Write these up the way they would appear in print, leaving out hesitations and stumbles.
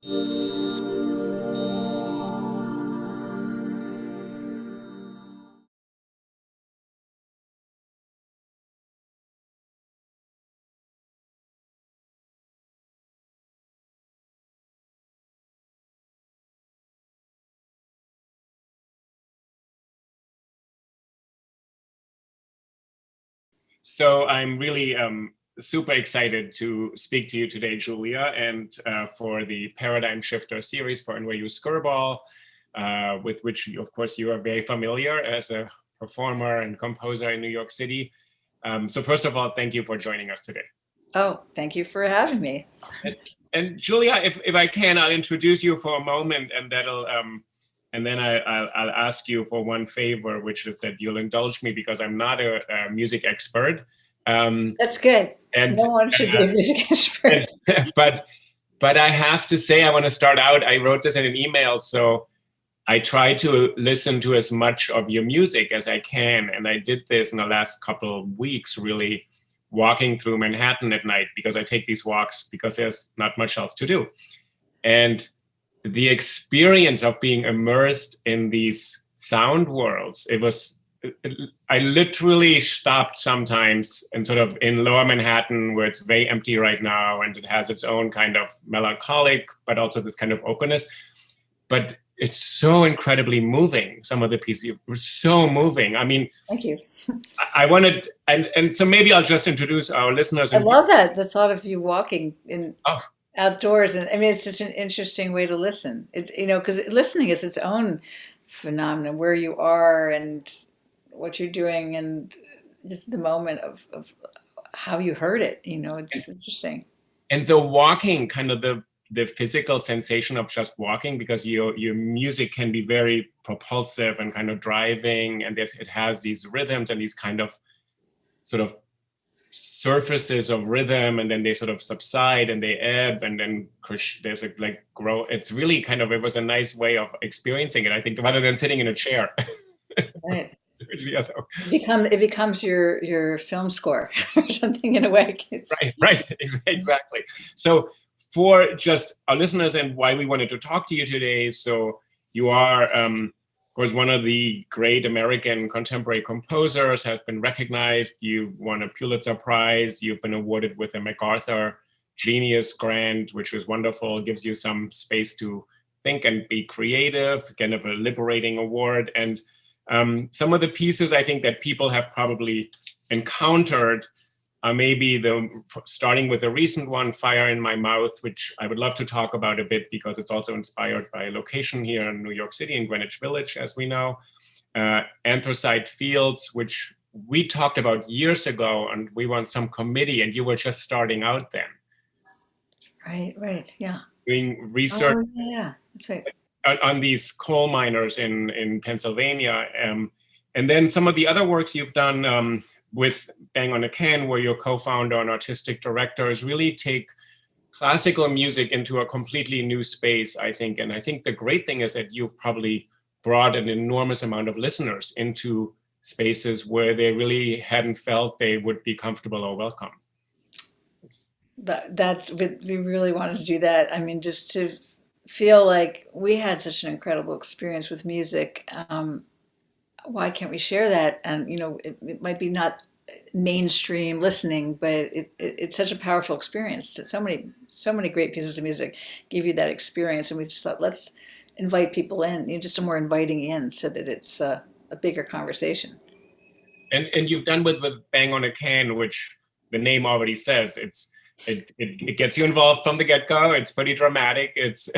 So I'm really super excited to speak to you today, Julia, and for the Paradigm Shifter series for NYU SKIRBALL, with which, of course, you are very familiar as a performer and composer in New York City. So first of all, thank you for joining us today. Oh, thank you for having me. And Julia, if I can, I'll introduce you for a moment, and that'll and then I'll ask you for one favor, which is that you'll indulge me because I'm not a music expert. That's good. And no one should be a music expert. But I have to say, I want to start out. I wrote this in an email, so I try to listen to as much of your music as I can, and I did this in the last couple of weeks, really walking through Manhattan at night, because I take these walks because there's not much else to do. And the experience of being immersed in these sound worlds, I literally stopped sometimes and sort of in Lower Manhattan, where it's very empty right now, and it has its own kind of melancholic, but also this kind of openness. But it's so incredibly moving. Some of the pieces were so moving. I mean, thank you. I wanted, and so maybe I'll just introduce our listeners. I love that, the thought of you walking in outdoors. And I mean, it's just an interesting way to listen. It's, because listening is its own phenomenon, where you are and what you're doing and just the moment of how you heard it, it's interesting. And the walking, kind of the physical sensation of just walking, because your music can be very propulsive and kind of driving, and it has these rhythms and these kind of sort of surfaces of rhythm, and then they sort of subside and they ebb, and then there's a grow. It's really kind of, it was a nice way of experiencing it, I think, rather than sitting in a chair. Right. It becomes your film score or something, in a way. Right, exactly. So for just our listeners and why we wanted to talk to you today, so you are, of course, one of the great American contemporary composers, have been recognized. You've won a Pulitzer Prize. You've been awarded with a MacArthur Genius Grant, which is wonderful. It gives you some space to think and be creative, kind of a liberating award. And some of the pieces I think that people have probably encountered are maybe starting with the recent one, Fire in My Mouth, which I would love to talk about a bit, because it's also inspired by a location here in New York City, in Greenwich Village, as we know. Anthracite Fields, which we talked about years ago, and we were on some committee, and you were just starting out then. Right, yeah. Doing research. Oh, yeah, that's right. On these coal miners in Pennsylvania. And then some of the other works you've done with Bang on a Can, where you're co-founder and artistic director, is really take classical music into a completely new space, I think. And I think the great thing is that you've probably brought an enormous amount of listeners into spaces where they really hadn't felt they would be comfortable or welcome. We really wanted to do that. I mean, just to feel like we had such an incredible experience with music. Why can't we share that? And it might be not mainstream listening, but it's such a powerful experience. So many great pieces of music give you that experience, and we just thought, let's invite people in, just a more inviting in, so that it's a bigger conversation. And you've done with Bang on a Can, which the name already says, it gets you involved from the get-go. It's pretty dramatic. It's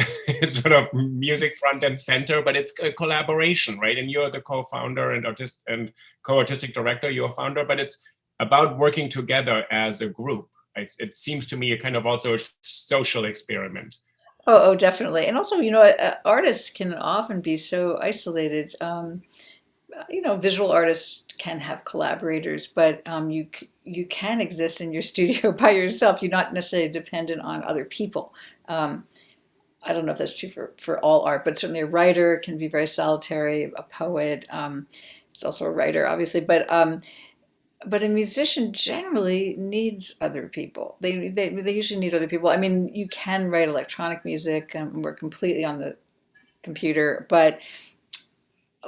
sort of music front and center, but it's a collaboration, right? And you're the co-founder and co-artistic director, you're a founder, but it's about working together as a group. It seems to me a kind of also a social experiment. Oh, definitely. And also, artists can often be so isolated. Visual artists can have collaborators, but you can exist in your studio by yourself. You're not necessarily dependent on other people. I don't know if that's true for all art, but certainly a writer can be very solitary. A poet is also a writer, obviously. But but a musician generally needs other people. They usually need other people. I mean, you can write electronic music and work completely on the computer, but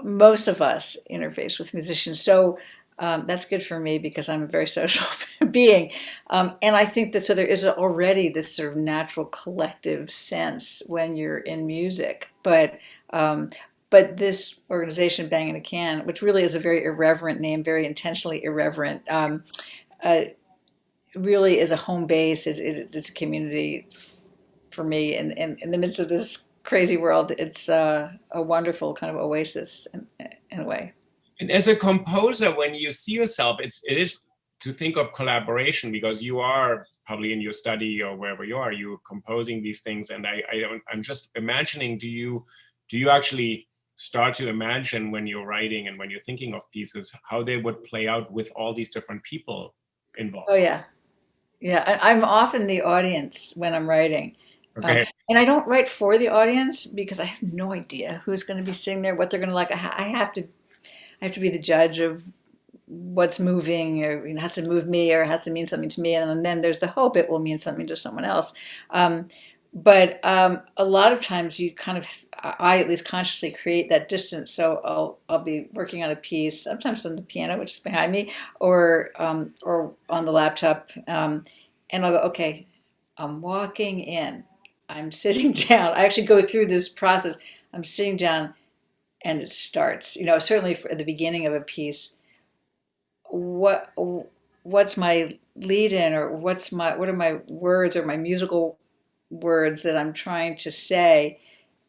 most of us interface with musicians. So that's good for me because I'm a very social being. And I think that so there is already this sort of natural collective sense when you're in music. But this organization, Bang in a Can, which really is a very irreverent name, very intentionally irreverent, uh, really is a home base. It's a community for me in the midst of this crazy world. It's a wonderful kind of oasis in a way. And as a composer, when you see yourself, it is to think of collaboration because you are probably in your study or wherever you composing these things. And I'm just imagining, do you actually start to imagine when you're writing and when you're thinking of pieces, how they would play out with all these different people Oh involved? yeah, yeah. I'm often the audience when I'm writing, Okay. and I don't write for the audience because I have no idea who's going to be sitting there, what they're going to like. I have to be the judge of what's moving, or has to move me, or has to mean something to me, and then there's the hope it will mean something to someone else. Um, but a lot of times you kind of, I at least consciously create that distance. So I'll be working on a piece, sometimes on the piano, which is behind me, or on the laptop, and I'll go, okay, I'm walking in, I'm sitting down. I actually go through this process. I'm sitting down, and it starts. Certainly at the beginning of a piece, what what's my lead in, or what are my words or my musical words that I'm trying to say,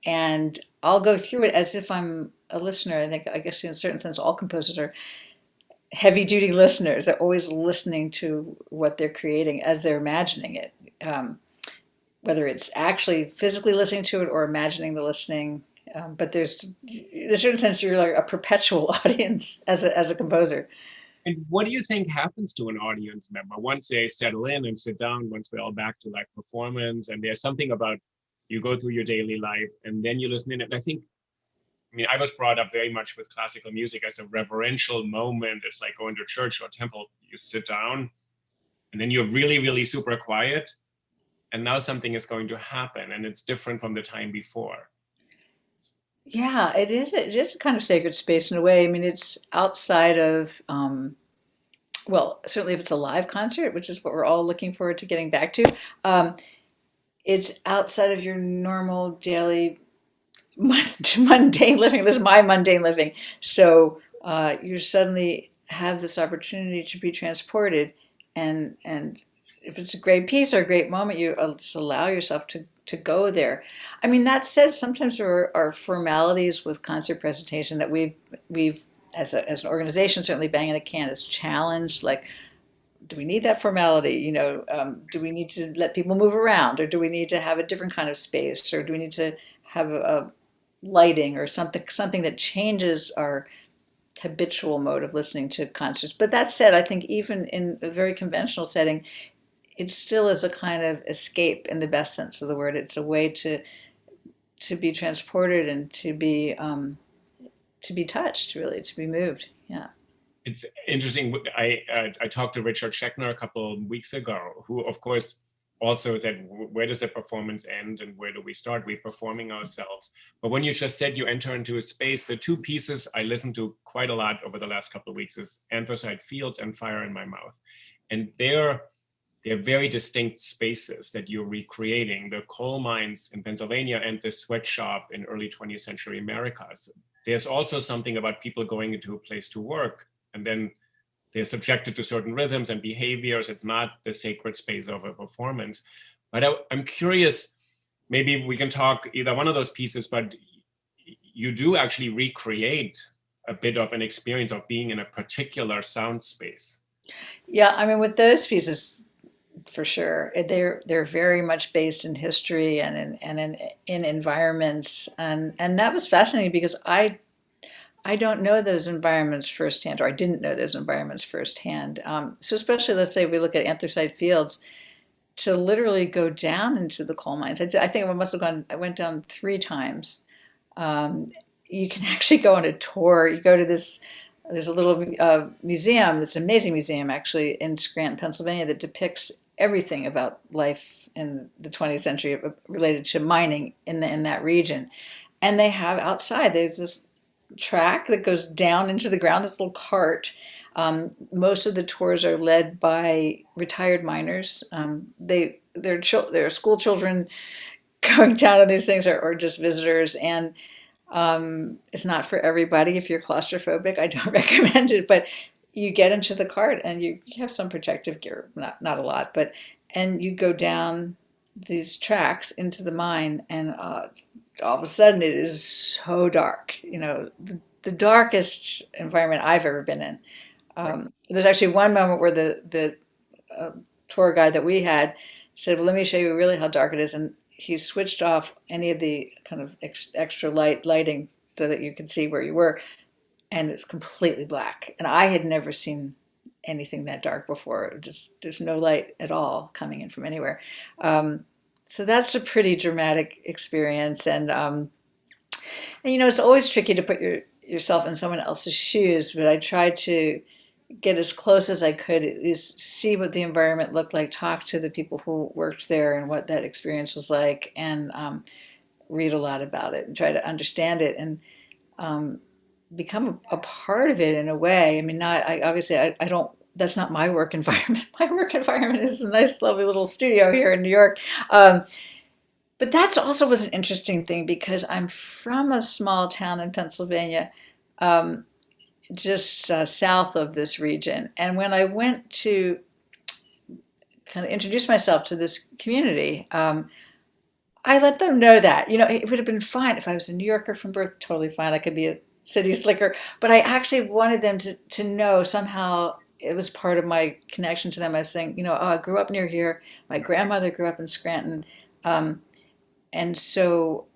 and I'll go through it as if I'm a listener. I guess in a certain sense all composers are heavy duty listeners. They're always listening to what they're creating as they're imagining it, whether it's actually physically listening to it or imagining the listening. But there's, in a certain sense, you're like a perpetual audience as a composer. And what do you think happens to an audience member once they settle in and sit down, once we're all back to live performance? And there's something about you go through your daily life and then you listen in. And I mean, I was brought up very much with classical music as a reverential moment. It's like going to church or temple. You sit down and then you're really, really super quiet. And now something is going to happen and it's different from the time before. Yeah, it is. It is a kind of sacred space in a way. I mean, it's outside of, well, certainly if it's a live concert, which is what we're all looking forward to getting back to. Um, it's outside of your normal daily mundane living. This is my mundane living. So you suddenly have this opportunity to be transported, and if it's a great piece or a great moment, you just allow yourself to go there. I mean, that said, sometimes there are formalities with concert presentation that we've as an organization, certainly Banging a Can is challenged. Like, do we need that formality? Do we need to let people move around, or do we need to have a different kind of space, or do we need to have a lighting or something that changes our habitual mode of listening to concerts? But that said, I think even in a very conventional setting, it still is a kind of escape in the best sense of the word. It's a way to be transported and to be touched, really, to be moved. Yeah. It's interesting. I talked to Richard Schechner a couple of weeks ago, who, of course, also said, where does the performance end and where do we start? We're performing ourselves. But when you just said you enter into a space, the two pieces I listened to quite a lot over the last couple of weeks is Anthracite Fields and Fire in My Mouth. And they're very distinct spaces that you're recreating, the coal mines in Pennsylvania and the sweatshop in early 20th century America. So there's also something about people going into a place to work, and then they're subjected to certain rhythms and behaviors. It's not the sacred space of a performance. But I'm curious, maybe we can talk either one of those pieces, but you do actually recreate a bit of an experience of being in a particular sound space. Yeah, I mean, with those pieces, for sure, they're very much based in history and in environments, and that was fascinating because I don't know those environments firsthand, or I didn't know those environments firsthand. So especially, let's say we look at Anthracite Fields, to literally go down into the coal mines. I think I must have gone. I went down 3 times. You can actually go on a tour. You go to this there's a little museum, that's an amazing museum actually in Scranton, Pennsylvania, that depicts everything about life in the 20th century related to mining in that region. And they have outside, there's this track that goes down into the ground, this little cart. Most of the tours are led by retired miners. They're school children going down on these things, or just visitors. And it's not for everybody. If you're claustrophobic, I don't recommend it. But you get into the cart and you have some protective gear, not a lot, but and you go down these tracks into the mine, and all of a sudden it is so dark. The darkest environment I've ever been in. There's actually one moment where the tour guide that we had said, "Well, let me show you really how dark it is," and he switched off any of the kind of extra lighting so that you could see where you were, and it's completely black. And I had never seen anything that dark before. Just there's no light at all coming in from anywhere. So that's a pretty dramatic experience, and it's always tricky to put yourself in someone else's shoes. But I tried to get as close as I could, at least see what the environment looked like, talk to the people who worked there and what that experience was like, and read a lot about it and try to understand it, and become a part of it in a way. I mean, I don't. That's not my work environment. My work environment is a nice, lovely little studio here in New York. But that also was an interesting thing because I'm from a small town in Pennsylvania, just south of this region. And when I went to kind of introduce myself to this community, I let them know that, it would have been fine if I was a New Yorker from birth, totally fine. I could be a city slicker, but I actually wanted them to know somehow it was part of my connection to them. I was saying, I grew up near here. My grandmother grew up in Scranton. And so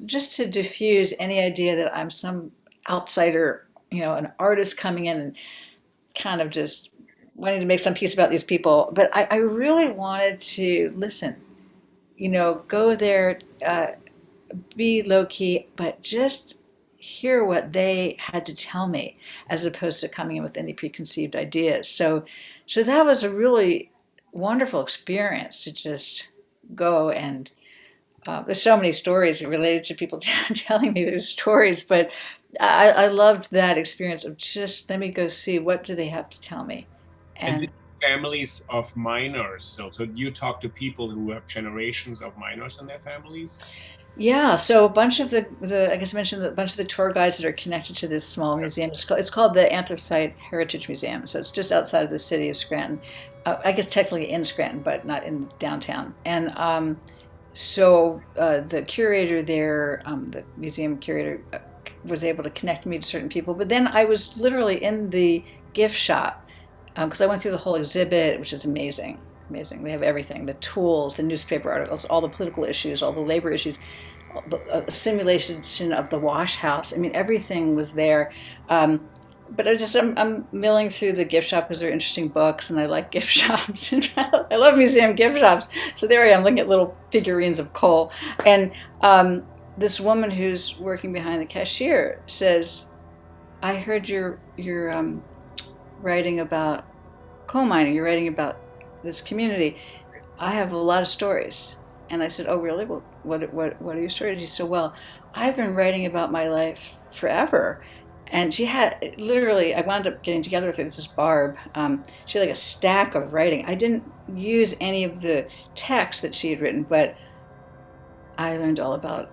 just to diffuse any idea that I'm some outsider, an artist coming in and kind of just wanting to make some piece about these people. But I really wanted to listen, go there, be low key, but just hear what they had to tell me, as opposed to coming in with any preconceived ideas. So that was a really wonderful experience to just go and there's so many stories related to people telling me their stories, but I loved that experience of just let me go see what do they have to tell me. And And families of miners. So you talk to people who have generations of miners in their families? yeah, so a bunch of the I guess I mentioned that a bunch of the tour guides that are connected to this small museum. It's called the Anthracite Heritage Museum. So it's just outside of the city of Scranton. I guess technically in Scranton, but not in downtown. And so the curator there, the museum curator, was able to connect me to certain people. But then I was literally in the gift shop because I went through the whole exhibit, which is amazing. Amazing. They have everything: the tools, the newspaper articles, all the political issues, all the labor issues, a simulation of the wash house. I mean, everything was there. But I'm milling through the gift shop because they're interesting books, and I like gift shops. I love museum gift shops. So there I am, looking at little figurines of coal, and this woman who's working behind the cashier says, "I heard you're writing about coal mining. You're writing about this community. I have a lot of stories." And I said, "Oh, really? Well, what are your stories?" She said, "Well, I've been writing about my life forever." And she had literally, I wound up getting together with her. This is Barb. She had like a stack of writing. I didn't use any of the text that she had written, but I learned all about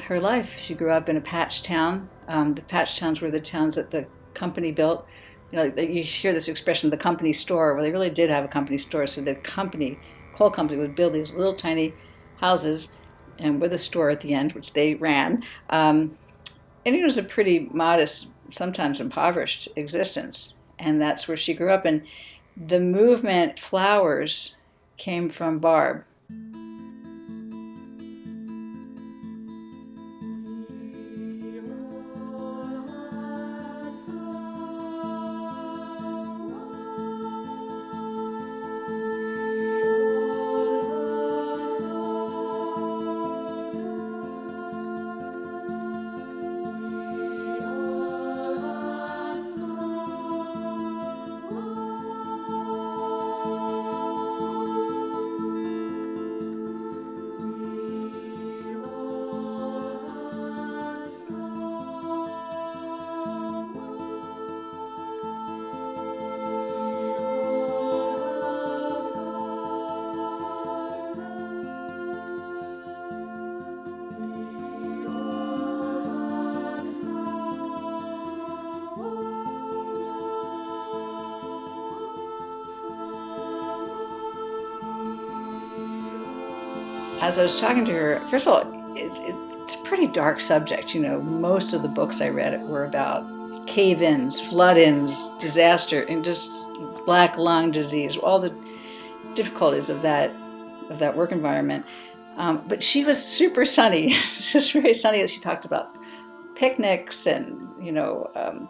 her life. She grew up in a patch town. The patch towns were the towns that the company built. You hear this expression, the company store. Well, they really did have a company store. So the coal company, would build these little tiny houses, and with a store at the end, which they ran. And it was a pretty modest, sometimes impoverished existence. And that's where she grew up. And the movement Flowers came from Barb. as I was talking to her, first of all, it's a pretty dark subject. You know, most of the books I read were about cave-ins, flood-ins, disaster, and just black lung disease, all the difficulties of that work environment. But she was super sunny, just very sunny. She talked about picnics and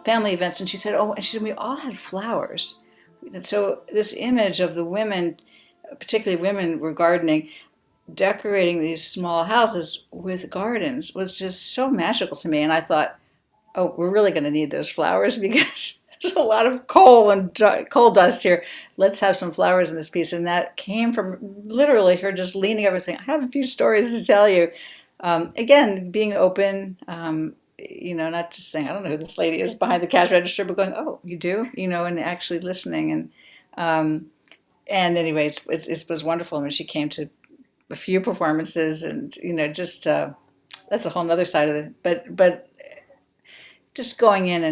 family events, and she said, "Oh," and she said, "We all had flowers." And so this image of the women, particularly women, were gardening, decorating these small houses with gardens, was just so magical to me. And I thought, oh, we're really going to need those flowers because there's a lot of coal and coal dust here. Let's have some flowers in this piece. And that came from literally her just leaning over and saying, I have a few stories to tell you. Again, being open, not just saying, I don't know who this lady is behind the cash register, but going, oh, you do, and actually listening. And anyway, it was wonderful. I mean, she came to a few performances and, just that's a whole nother side of it. But just going in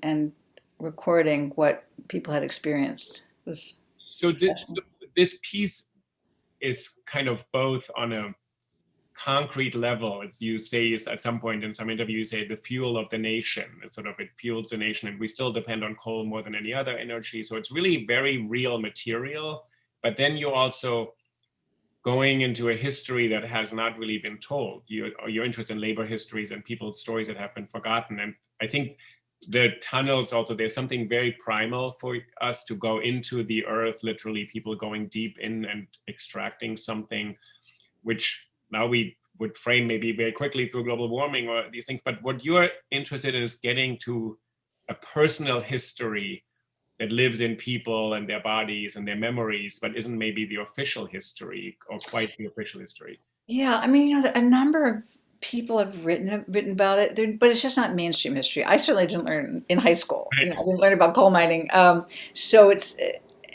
and recording what people had experienced was so this piece is kind of both on a concrete level. It's, you say at some point in some interview, you say the fuel of the nation. It's sort of, it fuels the nation, and we still depend on coal more than any other energy. So it's really very real material. But then you're also going into a history that has not really been told. You're interested in labor histories and people's stories that have been forgotten. And I think the tunnels also, there's something very primal for us to go into the earth, literally people going deep in and extracting something, which now we would frame maybe very quickly through global warming or these things. But what you're interested in is getting to a personal history that lives in people and their bodies and their memories, but isn't maybe the official history or quite the official history. Yeah, I mean, a number of people have written about it, but it's just not mainstream history. I certainly didn't learn in high school. Right. I didn't learn about coal mining. So it's,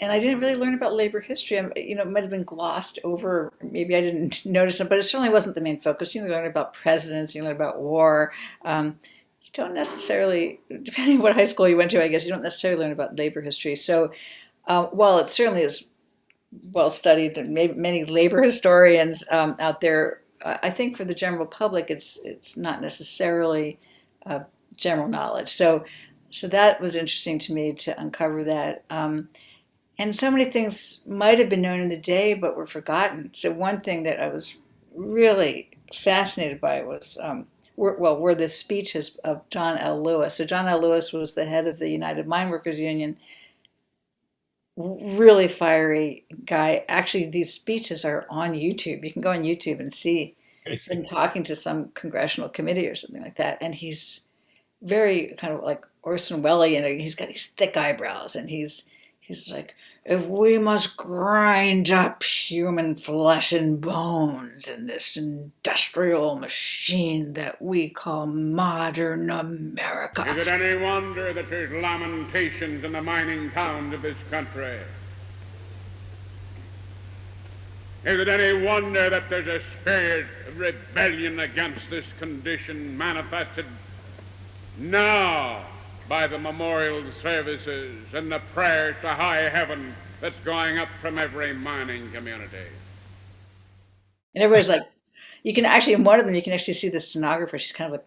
and I didn't really learn about labor history. It might have been glossed over. Maybe I didn't notice it, but it certainly wasn't the main focus. You learn about presidents, you learn about war. You don't necessarily, depending on what high school you went to, I guess, you don't necessarily learn about labor history. So while it certainly is well studied, and many labor historians out there, I think for the general public, it's not necessarily general knowledge. So that was interesting to me to uncover that. And so many things might have been known in the day, but were forgotten. So one thing that I was really fascinated by was, were the speeches of John L. Lewis. So John L. Lewis was the head of the United Mine Workers Union. Really fiery guy. Actually, these speeches are on YouTube. You can go on YouTube and see him talking to some congressional committee or something like that. And he's very kind of like Orson Welles, he's got these thick eyebrows, and he's like, if we must grind up human flesh and bones in this industrial machine that we call modern America. Is it any wonder that there's lamentations in the mining towns of this country? Is it any wonder that there's a spirit of rebellion against this condition manifested now by the memorial services and the prayer to high heaven that's going up from every mining community? And everybody's like, you can actually, in one of them, you can actually see the stenographer. She's kind of like,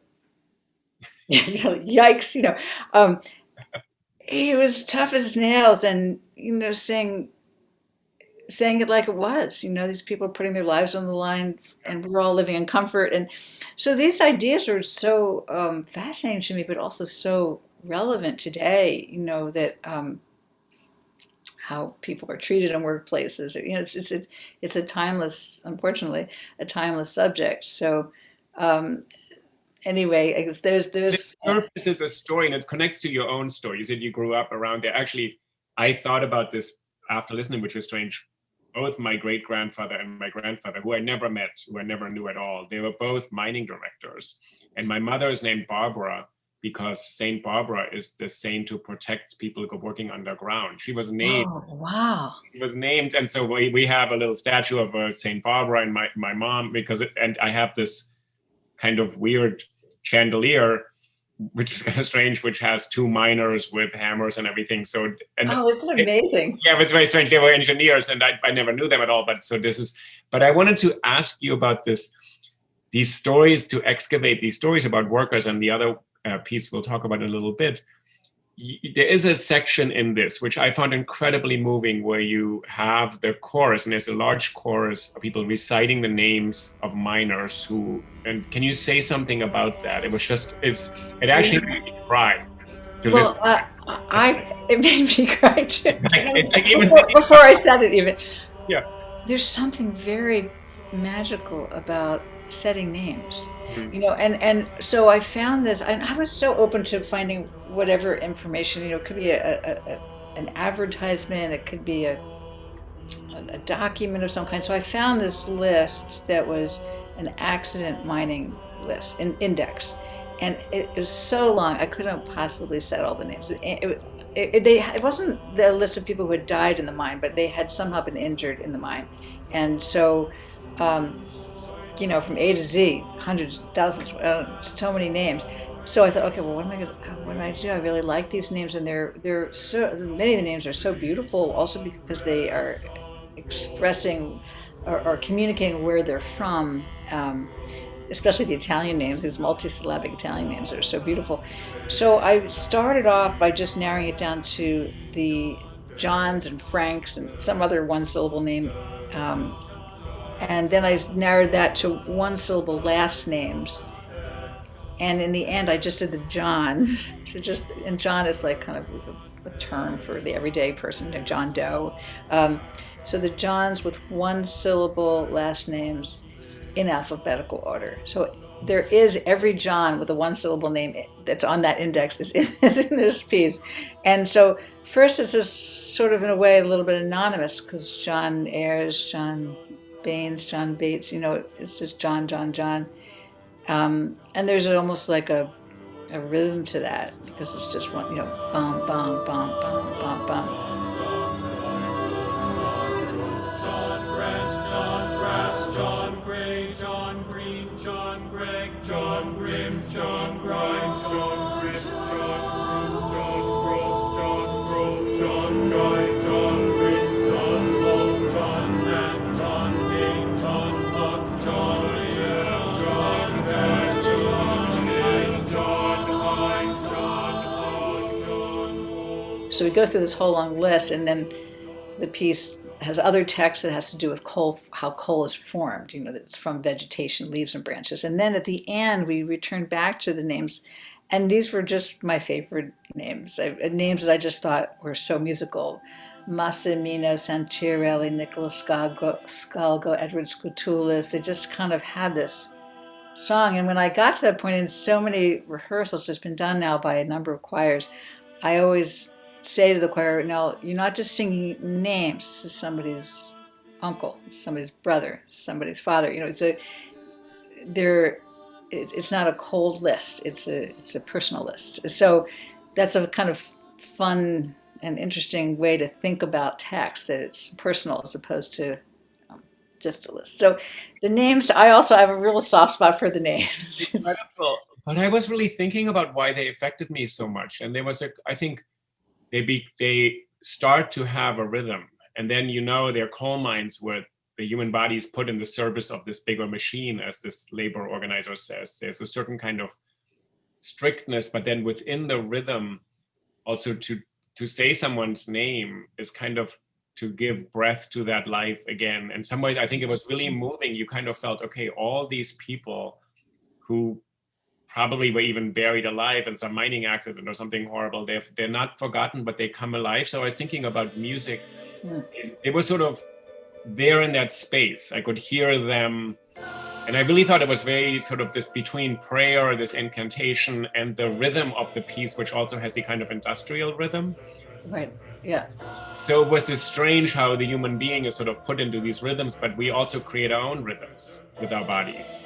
yikes, he was tough as nails, and, saying it like it was. These people are putting their lives on the line, and we're all living in comfort. And so these ideas are so fascinating to me, but also so relevant today, that how people are treated in workplaces. It's a timeless, unfortunately, a timeless subject. So anyway, I guess there's This surfaces a story, and it connects to your own story. You said you grew up around there. Actually, I thought about this after listening, which is strange. Both my great-grandfather and my grandfather, who I never met, who I never knew at all, they were both mining directors. And my mother is named Barbara because Saint Barbara is the saint who protects people who are working underground. She was named. Oh, wow. She was named, and so we have a little statue of Saint Barbara and my mom, and I have this kind of weird chandelier which is kind of strange, which has two miners with hammers and everything. So, and Oh, isn't it amazing? yeah, it was very strange. They were engineers, and I never knew them at all. But so this is. But I wanted to ask you about these stories, to excavate these stories about workers, and the other piece we'll talk about in a little bit. There is a section in this which I found incredibly moving, where you have the chorus, and there's a large chorus of people reciting the names of miners who. And can you say something about that? It was just, it actually made me cry. Well, it made me cry too. Even before I said it, even. Yeah. There's something very magical about setting names, Mm-hmm. you know, and so I found this, and I was so open to finding whatever information, you know, it could be an advertisement, it could be a document of some kind. So I found this list that was an accident mining list, an index, and it was so long I couldn't possibly set all the names. It wasn't the list of people who had died in the mine, but they had somehow been injured in the mine, and so you know, from A to Z, hundreds, thousands, so many names. So I thought, okay, well, what am I do? I really like these names, and they're so, many of the names are so beautiful, also because they are expressing or communicating where they're from, especially the Italian names. These multisyllabic Italian names are so beautiful. So I started off by just narrowing it down to the Johns and Franks and some other one-syllable name. And then I narrowed that to one-syllable last names. And in the end, I just did the Johns. And John is like kind of a term for the everyday person, like John Doe. So the Johns with one-syllable last names in alphabetical order. So there is every John with a one-syllable name that's on that index is in this piece. And so first it's just sort of in a way a little bit anonymous, because John Ayres, John Baines, John Bates, you know, it's just John. And there's almost like a rhythm to that, because it's just one, you know, bum, bum, bum, bum, bum, bum. John Grant, John Grass, John Gray, John Green, John Gregg, John Grimm, John Grimes, John Grimm, John Grimm, John Gross, John Gross, John Guy, John Green, John Bull, John Mann, John Kane, John Buck, John Lear, John Hess, John Hayes, John Hines, John Hogg, John Holt. So we go through this whole long list, and then the piece has other text that has to do with coal, how coal is formed, you know, that it's from vegetation, leaves and branches. And then at the end, we return back to the names. And these were just my favorite names, names that I just thought were so musical. Massimino Santirelli, Nicholas Scalgo, Edward Scutulus. They just kind of had this song. And when I got to that point, in so many rehearsals, it's been done now by a number of choirs, I always say to the choir, no, you're not just singing names. This is somebody's uncle, somebody's brother, somebody's father. You know, it's not a cold list. It's a personal list. So that's a kind of fun and interesting way to think about text, that it's personal as opposed to just a list. So the names, I also have a real soft spot for the names. Incredible. But I was really thinking about why they affected me so much, and there was I think they start to have a rhythm, and then, you know, they're coal mines where the human body is put in the service of this bigger machine, as this labor organizer says. There's a certain kind of strictness, but then within the rhythm, also to say someone's name is kind of to give breath to that life again. In some ways, I think it was really moving. You kind of felt, okay, all these people who probably were even buried alive in some mining accident or something horrible, they're not forgotten, but they come alive. So I was thinking about music. They were sort of there in that space. I could hear them. And I really thought it was very sort of this between prayer, this incantation, and the rhythm of the piece, which also has the kind of industrial rhythm. Right, yeah. So it was this strange how the human being is sort of put into these rhythms, but we also create our own rhythms with our bodies.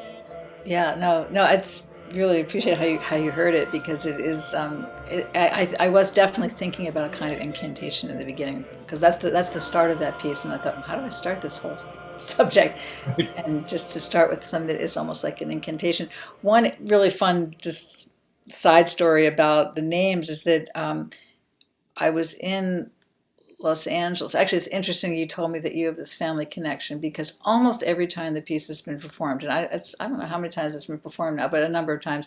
Yeah, no, it's really appreciate how you heard it, because it is I was definitely thinking about a kind of incantation in the beginning, because that's the start of that piece, and I thought, how do I start this whole subject? And just to start with something that is almost like an incantation. One really fun just side story about the names is that I was in Los Angeles. Actually, it's interesting you told me that you have this family connection, because almost every time the piece has been performed, and I don't know how many times it's been performed now, but a number of times,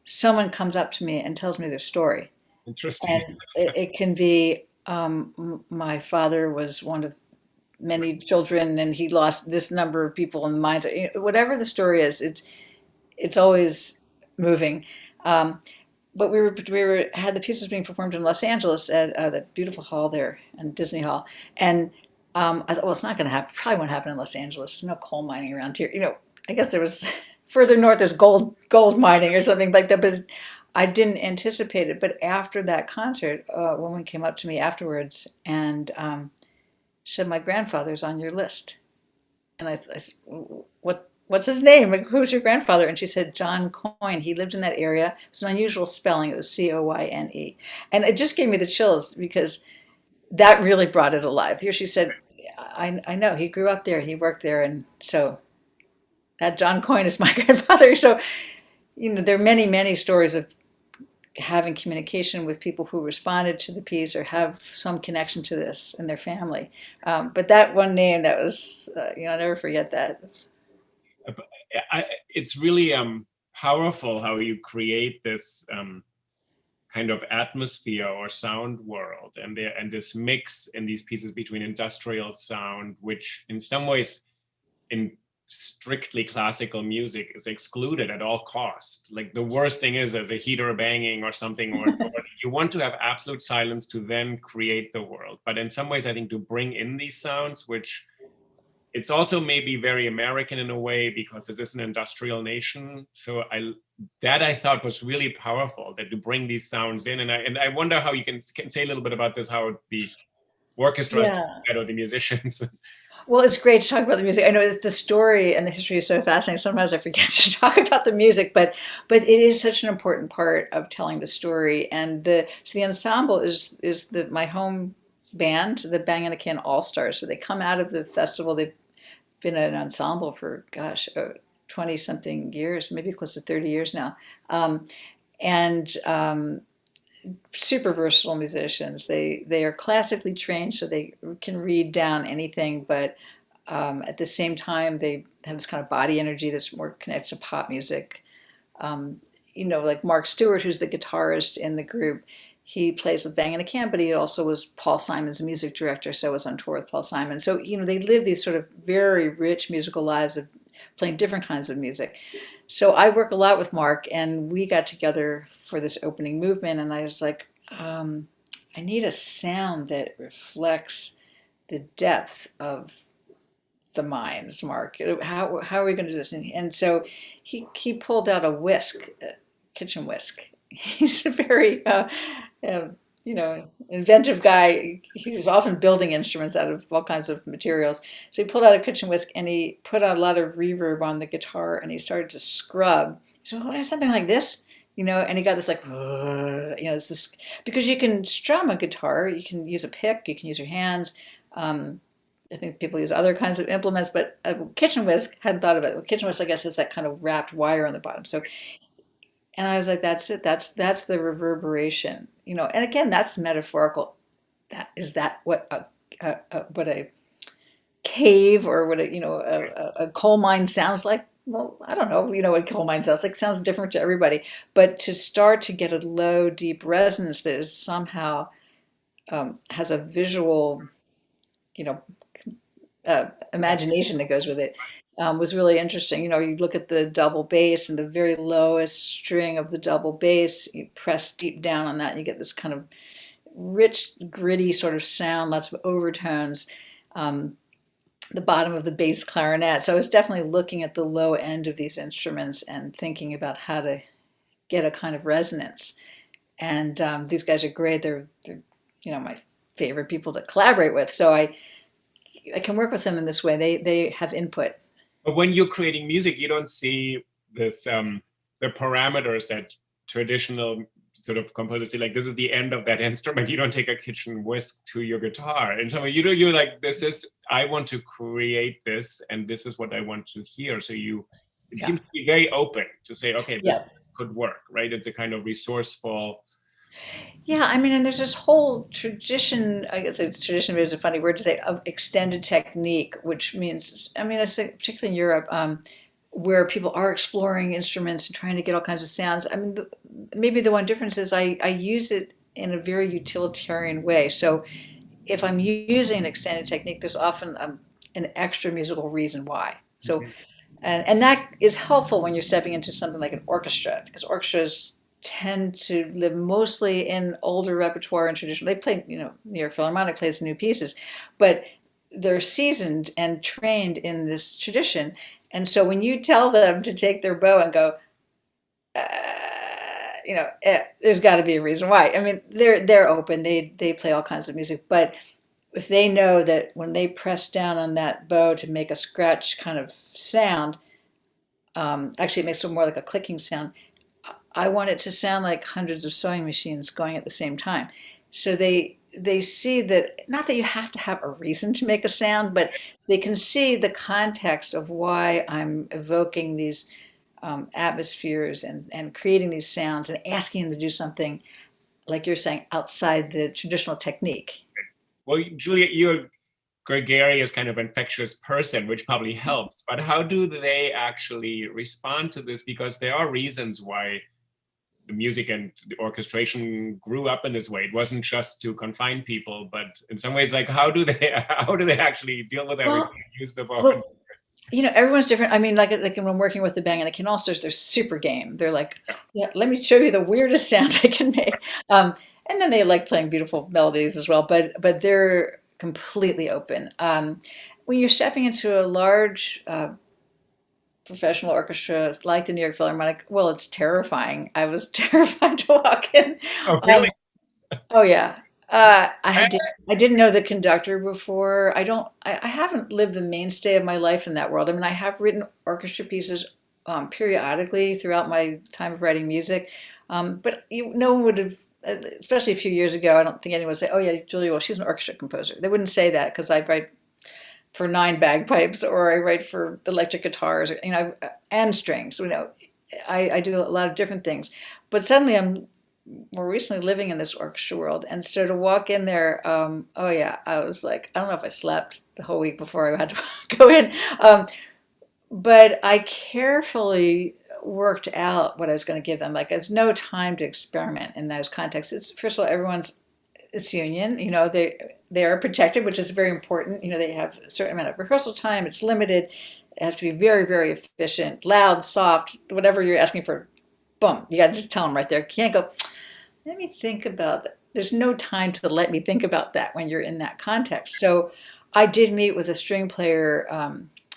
someone comes up to me and tells me their story. Interesting. And it can be, my father was one of many children and he lost this number of people in the mines. Whatever the story is, it's always moving. But we had the pieces being performed in Los Angeles at that beautiful hall there and Disney Hall, and I thought, well, it's not going to happen. Probably won't happen in Los Angeles. There's no coal mining around here. I guess there was further north. There's gold mining or something like that, but I didn't anticipate it. But after that concert, a woman came up to me afterwards and said, "My grandfather's on your list." And I said, what's his name? Like, who's your grandfather? And she said, John Coyne. He lived in that area. It was an unusual spelling. It was Coyne. And it just gave me the chills, because that really brought it alive. Here she said, I know, he grew up there, he worked there. And so that John Coyne is my grandfather. So, there are many, many stories of having communication with people who responded to the piece or have some connection to this in their family. But that one name, that was, I'll never forget that. It's really powerful how you create this kind of atmosphere or sound world, and this mix in these pieces between industrial sound, which in some ways in strictly classical music is excluded at all costs. Like, the worst thing is a heater banging or something, or you want to have absolute silence to then create the world. But in some ways, I think to bring in these sounds, which it's also maybe very American in a way, because this is an industrial nation. So I thought was really powerful, that to bring these sounds in. And I wonder how you can say a little bit about this, how the orchestras or the musicians. Well, it's great to talk about the music. I know it's the story and the history is so fascinating. Sometimes I forget to talk about the music, but it is such an important part of telling the story. And the ensemble is my home band, the Bang and a Can All Stars. So they come out of the festival. They've been an ensemble for 20 something years, maybe close to 30 years now, and super versatile musicians. They are classically trained, so they can read down anything, but at the same time they have this kind of body energy that's more connected to pop music. Like Mark Stewart, who's the guitarist in the group, he plays with Bang and a Can, but he also was Paul Simon's music director, so was on tour with Paul Simon. So, they live these sort of very rich musical lives of playing different kinds of music. So I work a lot with Mark, and we got together for this opening movement, and I was like, I need a sound that reflects the depth of the mines, Mark. How are we going to do this? And so he pulled out a whisk, a kitchen whisk. He's a very inventive guy. He's often building instruments out of all kinds of materials. So he pulled out a kitchen whisk and he put out a lot of reverb on the guitar and he started to scrub. So something like this, and he got this like, it's this, because you can strum a guitar, you can use a pick, you can use your hands. I think people use other kinds of implements, but a kitchen whisk, hadn't thought of it. A kitchen whisk, I guess, is that kind of wrapped wire on the bottom. So, and I was like, that's it. That's the reverberation, And again, that's metaphorical. Is that what a cave or what a coal mine sounds like? Well, I don't know. What coal mine sounds like. Sounds different to everybody. But to start to get a low, deep resonance that is somehow has a visual, imagination that goes with it. Was really interesting. You look at the double bass and the very lowest string of the double bass, you press deep down on that and you get this kind of rich, gritty sort of sound, lots of overtones. The bottom of the bass clarinet. So I was definitely looking at the low end of these instruments and thinking about how to get a kind of resonance. And these guys are great. They're my favorite people to collaborate with. So I can work with them in this way. They have input. But when you're creating music, you don't see this the parameters that traditional sort of composers say, like, this is the end of that instrument. You don't take a kitchen whisk to your guitar. And so you're like, I want to create this, and this is what I want to hear. So it Yeah. seems to be very open to say, okay, this Yeah. could work, right? It's a kind of resourceful. Yeah, I mean, and there's this whole tradition, I guess it's tradition, but it's a funny word to say, of extended technique, which means, I mean, I say, particularly in Europe, where people are exploring instruments and trying to get all kinds of sounds. I mean, maybe the one difference is I use it in a very utilitarian way. So if I'm using an extended technique, there's often an extra musical reason why. So, and that is helpful when you're stepping into something like an orchestra, because orchestras tend to live mostly in older repertoire and tradition. They play, New York Philharmonic plays new pieces, but they're seasoned and trained in this tradition. And so when you tell them to take their bow and go, there's got to be a reason why. I mean, they're open. They play all kinds of music, but if they know that when they press down on that bow to make a scratch kind of sound, actually it makes it more like a clicking sound. I want it to sound like hundreds of sewing machines going at the same time. So they see that, not that you have to have a reason to make a sound, but they can see the context of why I'm evoking these atmospheres and creating these sounds and asking them to do something, like you're saying, outside the traditional technique. Well, Julia, you're a gregarious, kind of infectious person, which probably helps. But how do they actually respond to this? Because there are reasons why the music and the orchestration grew up in this way. It wasn't just to confine people, but in some ways, like how do they actually deal with everything? Use the bow. Well, everyone's different. I mean, like when I'm working with the bang and the canisters, they're super game. They're like, yeah, let me show you the weirdest sound I can make. And then they like playing beautiful melodies as well, but they're completely open. When you're stepping into a large professional orchestra like the New York Philharmonic, well, it's terrifying. I was terrified to walk in. Oh, really? Oh yeah. I didn't know the conductor before. I haven't lived the mainstay of my life in that world. I mean, I have written orchestra pieces periodically throughout my time of writing music, but no one would have, especially a few years ago, I don't think anyone would say, oh yeah, Julia, well, she's an orchestra composer. They wouldn't say that because I write for 9 bagpipes or I write for electric guitars, and strings. I do a lot of different things. But suddenly I'm more recently living in this orchestra world. And so to walk in there, I was like, I don't know if I slept the whole week before I had to go in. But I carefully worked out what I was going to give them. Like, there's no time to experiment in those contexts. First of all, it's union. They are protected, which is very important. They have a certain amount of rehearsal time. It's limited. It has to be very, very efficient, loud, soft, whatever you're asking for. Boom. You got to just tell them right there. You can't go, let me think about that. There's no time to let me think about that when you're in that context. So I did meet with a string player,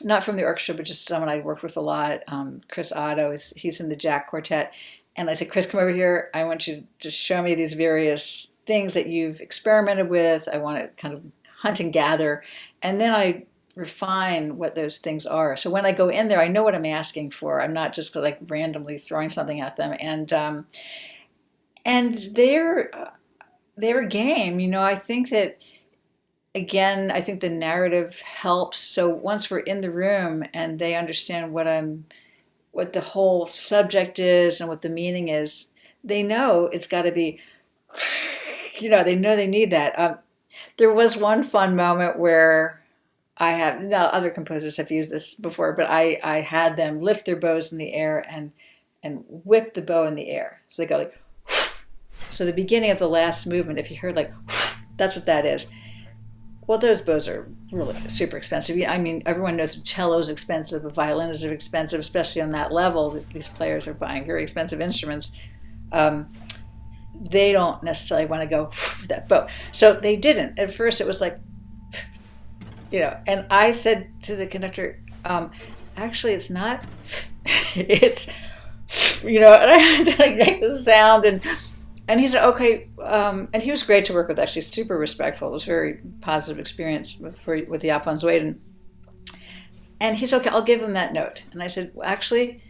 not from the orchestra, but just someone I worked with a lot. Chris Otto, he's in the Jack Quartet. And I said, Chris, come over here. I want you to just show me these various things that you've experimented with. I want to kind of hunt and gather. And then I refine what those things are. So when I go in there, I know what I'm asking for. I'm not just like randomly throwing something at them. And they're game. I think that, again, I think the narrative helps. So once we're in the room and they understand what the whole subject is and what the meaning is, they know it's got to be, they know they need that. There was one fun moment where other composers have used this before, but I had them lift their bows in the air and whip the bow in the air. So they go like, so the beginning of the last movement, if you heard like, that's what that is. Well, those bows are really super expensive. I mean, everyone knows a cello is expensive, a violin is expensive, especially on that level. These players are buying very expensive instruments. They don't necessarily want to go with that bow. So they didn't. At first it was like, and I said to the conductor, actually it's not, it's, and I had to make the sound and he said, okay, and he was great to work with, actually, super respectful. It was a very positive experience with the Jaap van Zweden. And he said, okay, I'll give him that note. And I said, well, actually,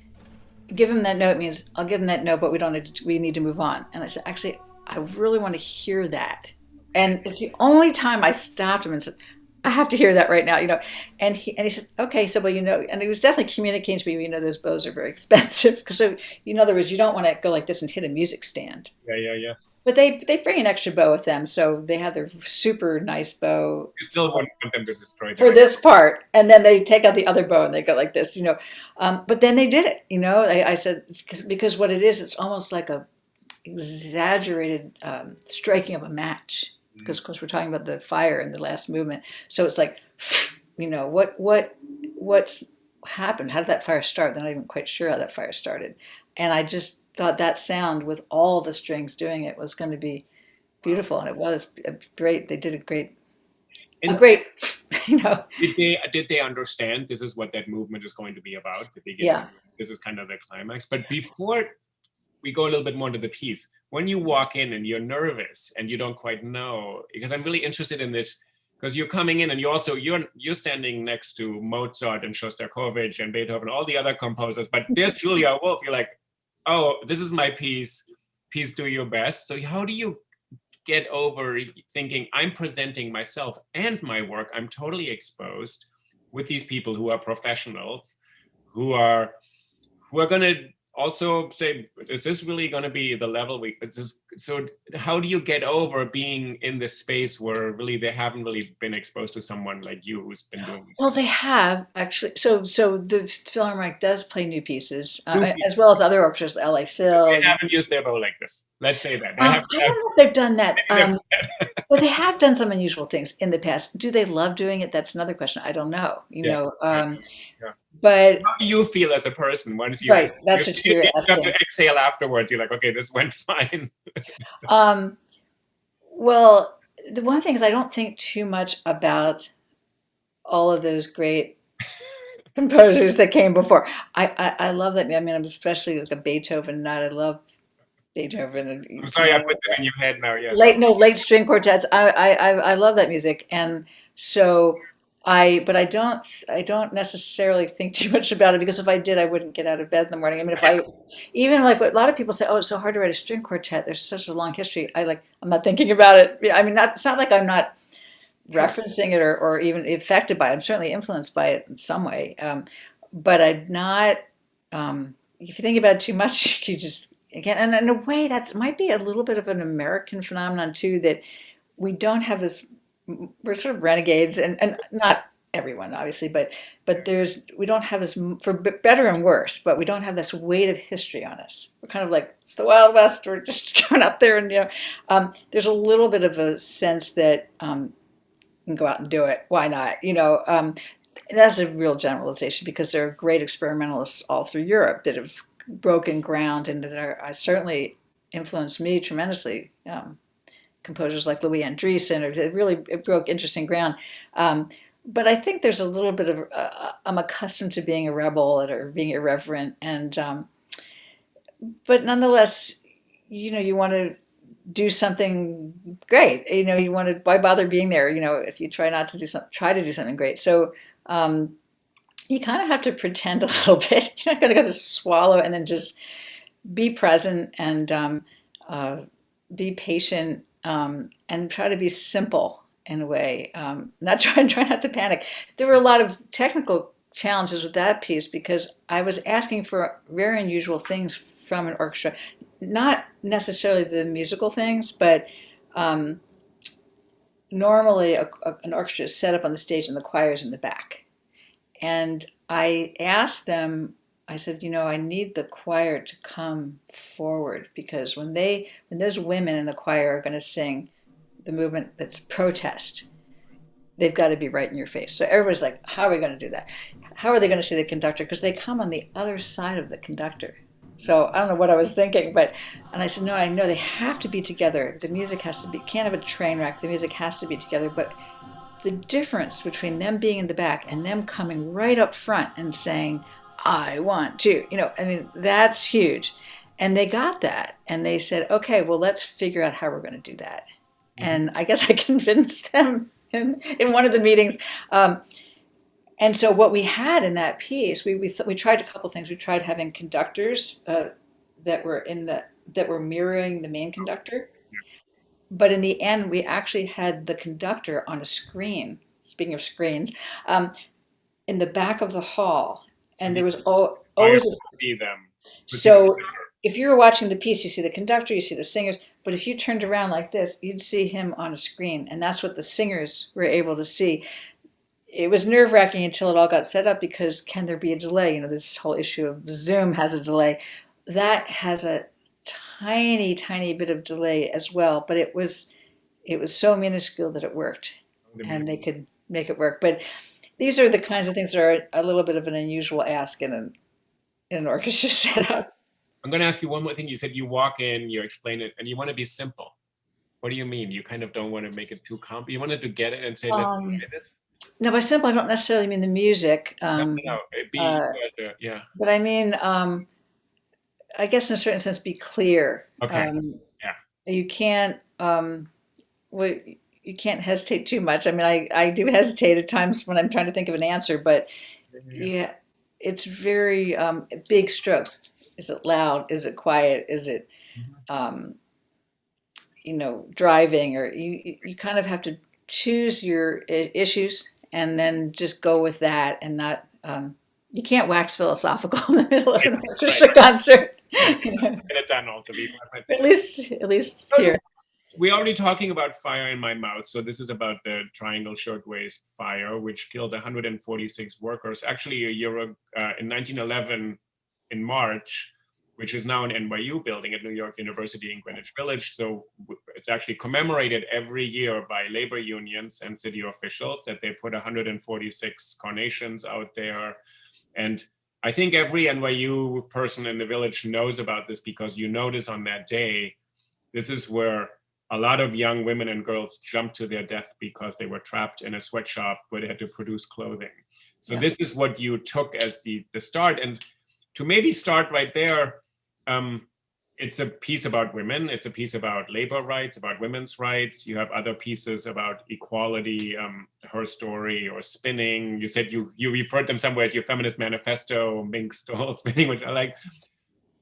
give him that note means I'll give him that note, but we need to move on. And I said, actually, I really want to hear that. And it's the only time I stopped him and said, I have to hear that right now, and he said, okay, so, well, and he was definitely communicating to me, those bows are very expensive. Because, so, in other words, you don't want to go like this and hit a music stand. Yeah. But they bring an extra bow with them, so they have their super nice bow You still wouldn't want them to destroy for them. this part, and then they take out the other bow and they go like this. But then they did it. I said, because what it is, it's almost like a exaggerated striking of a match. Because, of course, we're talking about the fire in the last movement. So it's like, what's happened? How did that fire start? They're not even quite sure how that fire started. And I just thought that sound with all the strings doing it was going to be beautiful, and it was great. They did a great, Did they understand this is what that movement is going to be about? Did they get Yeah. This is kind of the climax? But before we go a little bit more into the piece, when you walk in and you're nervous and you don't quite know, because I'm really interested in this, because you're coming in and you're standing next to Mozart and Shostakovich and Beethoven, all the other composers, but there's Julia Wolfe. You're like, oh, this is my piece. Please do your best. So how do you get over thinking I'm presenting myself and my work? I'm totally exposed with these people who are professionals, who are going to also say, is this really going to be the level so how do you get over being in this space where really they haven't really been exposed to someone like you who's been doing this? Well, they have actually. So the Philharmonic does play new pieces, New pieces. as well as other orchestras, LA Phil. They haven't used their bow like this. Let's say that. I don't know if they've done that. But they have done some unusual things in the past. Do they love doing it? That's another question. I don't know. But how do you feel as a person once you right? That's what you're asking. You have to exhale afterwards. You're like, okay, this went fine. Well, the one thing is I don't think too much about all of those great composers that came before. I love that. I mean, I'm especially like a Beethoven nut. I love Beethoven. And, I'm sorry, I put them in your head now. Yeah. Late string quartets. I love that music, and so but I don't necessarily think too much about it, because if I did, I wouldn't get out of bed in the morning. I mean, even like what a lot of people say, oh, it's so hard to write a string quartet. There's such a long history. I'm not thinking about it. I mean, it's not like I'm not referencing it or even affected by it. I'm certainly influenced by it in some way, but I'm not. If you think about it too much, you just again, and in a way, that might be a little bit of an American phenomenon too, that we don't have as we're sort of renegades, and not everyone obviously, but we don't have as, for better and worse, but we don't have this weight of history on us. We're kind of like, it's the Wild West. We're just going out there, and there's a little bit of a sense that you can go out and do it. Why not? That's a real generalization, because there are great experimentalists all through Europe that have broken ground and that are certainly influenced me tremendously. Composers like Louis Andriessen, it broke interesting ground. But I think there's a little bit of, I'm accustomed to being a rebel or being irreverent, and but nonetheless, you want to do something great. You want to, why bother being there? If you try to do something great. So you kind of have to pretend a little bit. You're not going to go to swallow and then just be present and be patient. And try to be simple in a way, try not to panic. There were a lot of technical challenges with that piece, because I was asking for very unusual things from an orchestra, not necessarily the musical things, but normally an orchestra is set up on the stage and the choir's in the back. And I asked them, I said, I need the choir to come forward, because when those women in the choir are going to sing the movement that's protest, they've got to be right in your face. So everybody's like, how are we going to do that? How are they going to see the conductor? Because they come on the other side of the conductor. So I don't know what I was thinking, and I said, no, I know they have to be together. The music has to be, can't have a train wreck. The music has to be together. But the difference between them being in the back and them coming right up front and saying, I want to, that's huge. And they got that. And they said, okay, well, let's figure out how we're going to do that. Mm-hmm. And I guess I convinced them in one of the meetings. And so what we had in that piece, we tried a couple things. We tried having conductors that were mirroring the main conductor. But in the end, we actually had the conductor on a screen speaking of screens, in the back of the hall, So and there was fire always see them. so if you were watching the piece, you see the conductor, you see the singers, but if you turned around like this, you'd see him on a screen, and that's what the singers were able to see. It was nerve-wracking until it all got set up because can there be a delay? You know, this whole issue of Zoom has a delay. That has a tiny, tiny bit of delay as well, but it was so minuscule that it worked, and they could make it work. But these are the kinds of things that are a little bit of an unusual ask in an orchestra setup. I'm going to ask you one more thing. You said you walk in, you explain it, and you want to be simple. What do you mean? You kind of don't want to make it too complex. You wanted to get it and say, let's try this. No, by simple, I don't necessarily mean the music. No, it'd be, yeah. But I mean, I guess in a certain sense, be clear. Okay. Yeah. You can't, you can't hesitate too much. I mean, I do hesitate at times when I'm trying to think of an answer, but yeah, it's very big strokes. Is it loud? Is it quiet? Is it, you know, driving? Or you kind of have to choose your issues and then just go with that, and not you can't wax philosophical in the middle of an orchestra concert. Get it done also. At least here. We're already talking about fire in my mouth. So this is about the Triangle Shirtwaist fire, which killed 146 workers. Actually, a year in 1911 in March, which is now an NYU building at New York University in Greenwich Village. So it's actually commemorated every year by labor unions and city officials, that they put 146 carnations out there. And I think every NYU person in the village knows about this, because you notice on that day, this is where a lot of young women and girls jumped to their death because they were trapped in a sweatshop where they had to produce clothing. So this is what you took as the start. And to maybe start right there, it's a piece about women. It's a piece about labor rights, about women's rights. You have other pieces about equality, Her Story or Spinning. You said you referred them somewhere as your feminist manifesto, Mink Stole Spinning, which I like.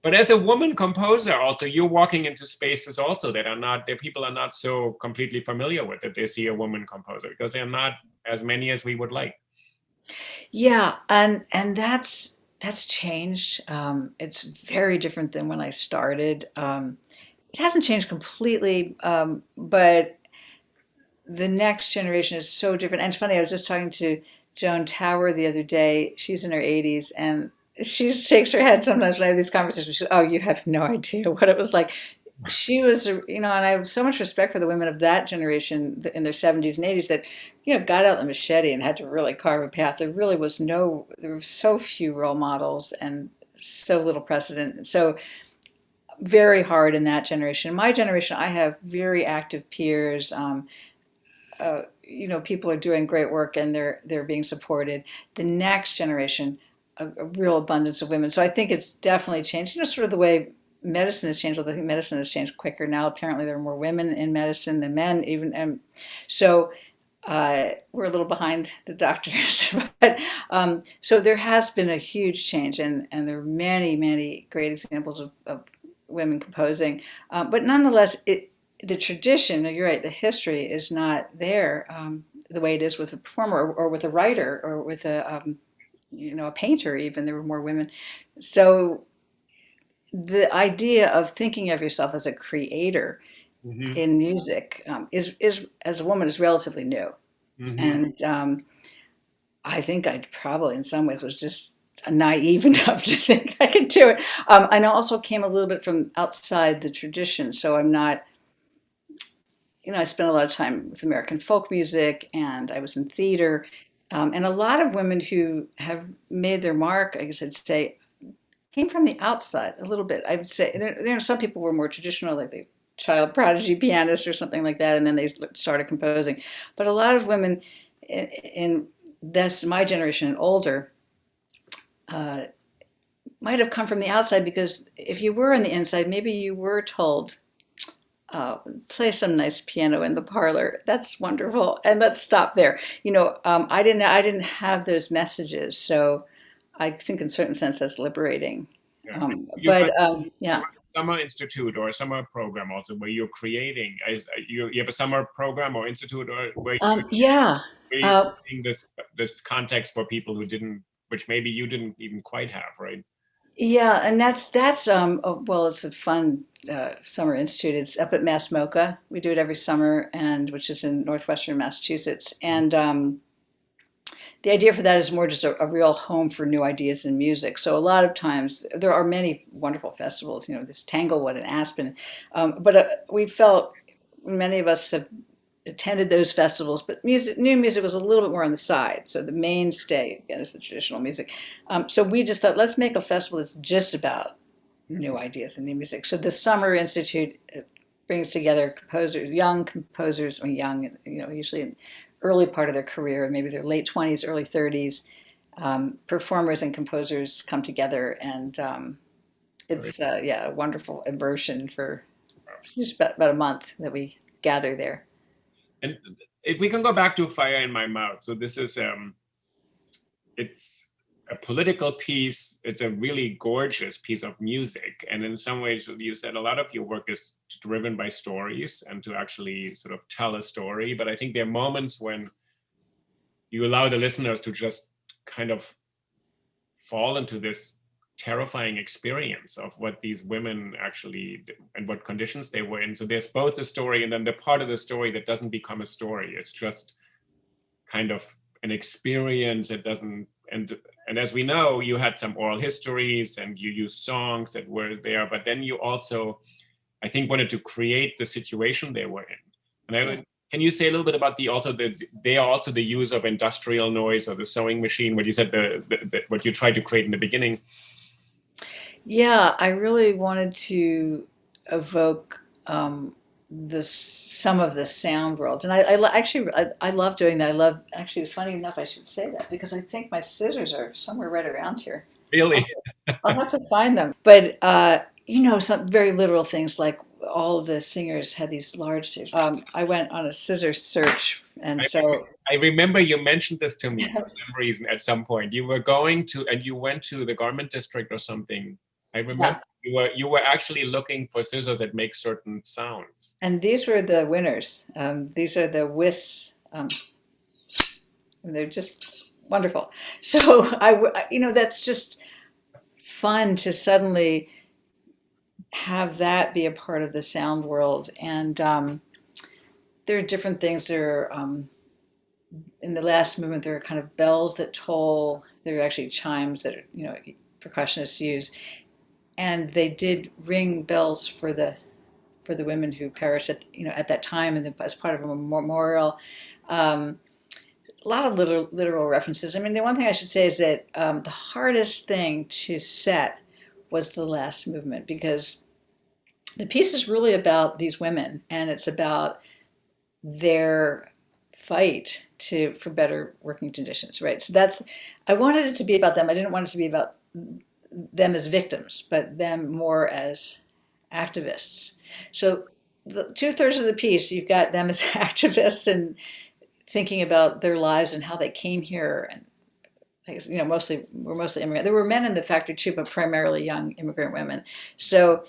But as a woman composer, also, you're walking into spaces also that people are not so completely familiar with, that they see a woman composer, because they're not as many as we would like. Yeah, and that's changed. It's very different than when I started. It hasn't changed completely, but the next generation is so different. And it's funny, I was just talking to Joan Tower the other day. She's in her 80s, and she shakes her head sometimes when I have these conversations. She goes, "Oh, you have no idea what it was like." She was, you know, and I have so much respect for the women of that generation in their 70s and 80s that, you know, got out the machete and had to really carve a path. There were so few role models and so little precedent. So very hard in that generation. In my generation, I have very active peers. You know, people are doing great work and they're being supported. The next generation, a real abundance of women. So I think it's definitely changed. You know, sort of the way medicine has changed. Although I think medicine has changed quicker now. Apparently, there are more women in medicine than men, even. And so we're a little behind the doctors. But so there has been a huge change, and there are many, many great examples of women composing. But nonetheless, the tradition, you're right, the history is not there the way it is with a performer or with a writer or with a painter. Even there were more women. So the idea of thinking of yourself as a creator in music is as a woman is relatively new. And I think I probably in some ways was just naive enough to think I could do it. And I also came a little bit from outside the tradition. So I'm not, I spent a lot of time with American folk music, and I was in theater. And a lot of women who have made their mark, I guess I'd say, came from the outside a little bit. I would say some people were more traditional, like the child prodigy pianist or something like that, and then they started composing. But a lot of women in this my generation and older might have come from the outside, because if you were on the inside, maybe you were told, play some nice piano in the parlor. That's wonderful, and let's stop there. I didn't have those messages, so I think in a certain sense that's liberating. Yeah. Summer institute or a summer program also where you're creating. You have a summer program or institute, or where really Uh, putting this context for people who didn't, which maybe you didn't even quite have, right? yeah, and that's well, it's a fun summer institute. It's up at MassMocha. We do it every summer, and which is in northwestern Massachusetts. And the idea for that is more just a real home for new ideas in music. So a lot of times there are many wonderful festivals. You know, there's Tanglewood and Aspen, but we felt many of us have attended those festivals, but new music was a little bit more on the side. So the mainstay, again, is the traditional music. So we just thought, let's make a festival that's just about new ideas and new music. So the Summer Institute brings together composers, young composers, or young, usually in early part of their career, maybe their late 20s, early 30s. Performers and composers come together, and it's a wonderful immersion for just about a month that we gather there. And if we can go back to Fire in My Mouth, so this is it's a political piece. It's a really gorgeous piece of music, and in some ways, you said a lot of your work is driven by stories and to actually sort of tell a story. But I think there are moments when you allow the listeners to just kind of fall into this terrifying experience of what these women actually did and what conditions they were in. So there's both a story and then the part of the story that doesn't become a story. It's just kind of an experience. It doesn't, and as we know, you had some oral histories and you used songs that were there, but then you also, I think, wanted to create the situation they were in. And can you say a little bit about the use of industrial noise or the sewing machine, what you said, what you tried to create in the beginning? Yeah, I really wanted to evoke some of the sound worlds, and I love doing that. Actually, funny enough, I should say that because I think my scissors are somewhere right around here. Really? I'll have to find them. But some very literal things like all of the singers had these large scissors. I went on a scissor search, and I remember you mentioned this to me for some reason at some point. You were you went to the garment district or something. I remember you were actually looking for scissors that make certain sounds. And these were the winners. These are the Wiss. They're just wonderful. So that's just fun to suddenly have that be a part of the sound world. And there are different things. There are, in the last movement, there are kind of bells that toll. There are actually chimes that percussionists use. And they did ring bells for the women who perished at that time, and as part of a memorial. A lot of literal references. I mean, the one thing I should say is that the hardest thing to set was the last movement, because the piece is really about these women, and it's about their fight for better working conditions, right? So I wanted it to be about them. I didn't want it to be about them as victims, but them more as activists. So the 2/3 of the piece, you've got them as activists and thinking about their lives and how they came here. And we're mostly immigrant. There were men in the factory too, but primarily young immigrant women. So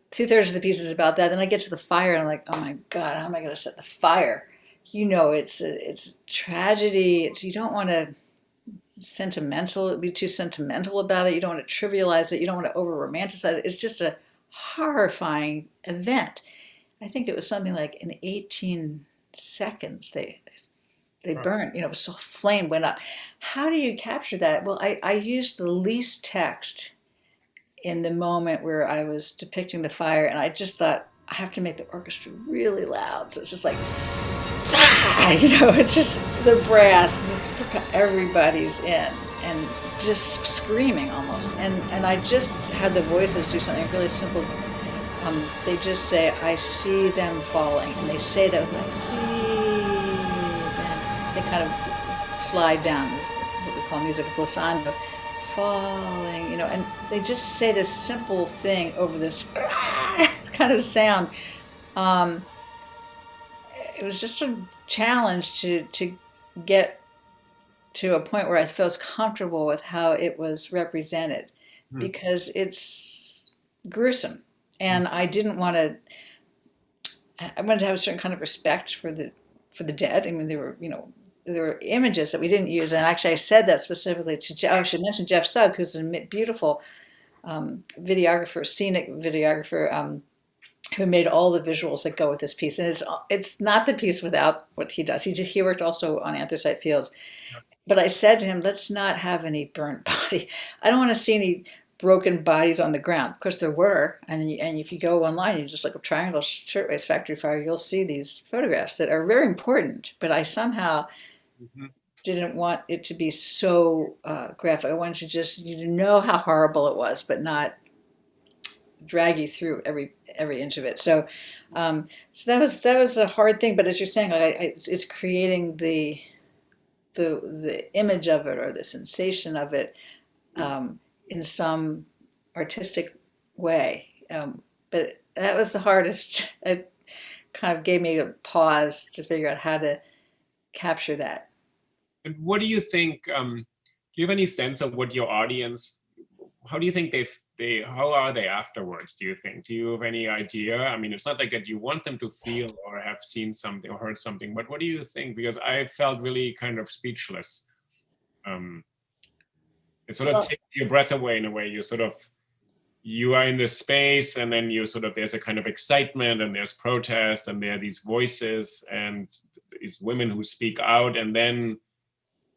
2/3 of the piece is about that. Then I get to the fire and I'm like, oh my God, how am I going to set the fire? It's a tragedy. You don't want to be too sentimental about it. You don't want to trivialize it. You don't want to over romanticize it. It's just a horrifying event. I think it was something like in 18 seconds they burned. So flame went up. How do you capture that? Well, I used the least text in the moment where I was depicting the fire, and I just thought I have to make the orchestra really loud. So it's just like, it's just the brass, everybody's in and just screaming almost. And I just had the voices do something really simple. They just say, I see them falling. And they say that with, I see them. They kind of slide down, what we call music glissando, falling, and they just say this simple thing over this kind of sound. It was just a challenge to get to a point where I felt comfortable with how it was represented, because it's gruesome, and I wanted to have a certain kind of respect for for the dead. I mean, there were images that we didn't use. And actually, I said that specifically to Jeff. I should mention Jeff Sugg, who's a beautiful videographer, scenic videographer, who made all the visuals that go with this piece. And it's not the piece without what he does. He worked also on Anthracite Fields. But I said to him, let's not have any burnt body. I don't want to see any broken bodies on the ground. Of course, there were. And if you go online, you just look up Triangle Shirtwaist Factory Fire, you'll see these photographs that are very important. But I somehow didn't want it to be so graphic. I wanted you to know how horrible it was, but not drag you through every inch of it. So that was a hard thing. But as you're saying, it's creating the image of it or the sensation of it in some artistic way. But that was the hardest. It kind of gave me a pause to figure out how to capture that. And what do you think? Do you have any sense of what your audience? How do you think how are they afterwards? Do you think? Do you have any idea? I mean, it's not like that you want them to feel or have seen something or heard something, but what do you think? Because I felt really kind of speechless. It sort of takes your breath away in a way. You are in this space, and then there's a kind of excitement, and there's protest, and there are these voices and these women who speak out, and then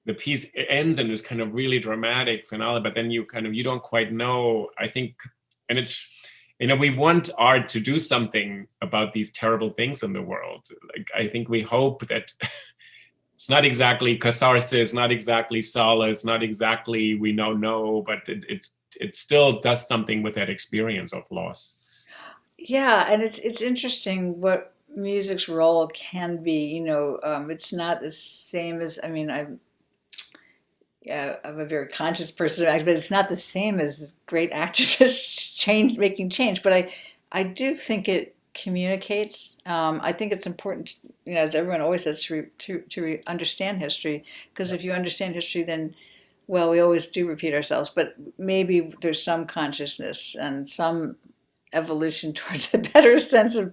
the piece ends in this kind of really dramatic finale, but then you don't quite know, I think, and it's, we want art to do something about these terrible things in the world. Like, I think we hope that it's not exactly catharsis, not exactly solace, not exactly we know, but it still does something with that experience of loss. Yeah, and it's interesting what music's role can be. It's not the same as, I'm a very conscious person, but it's not the same as great activists making change. But I do think it communicates. I think it's important, as everyone always says, to understand history, because if you understand history, then, well, we always do repeat ourselves, but maybe there's some consciousness and some evolution towards a better sense of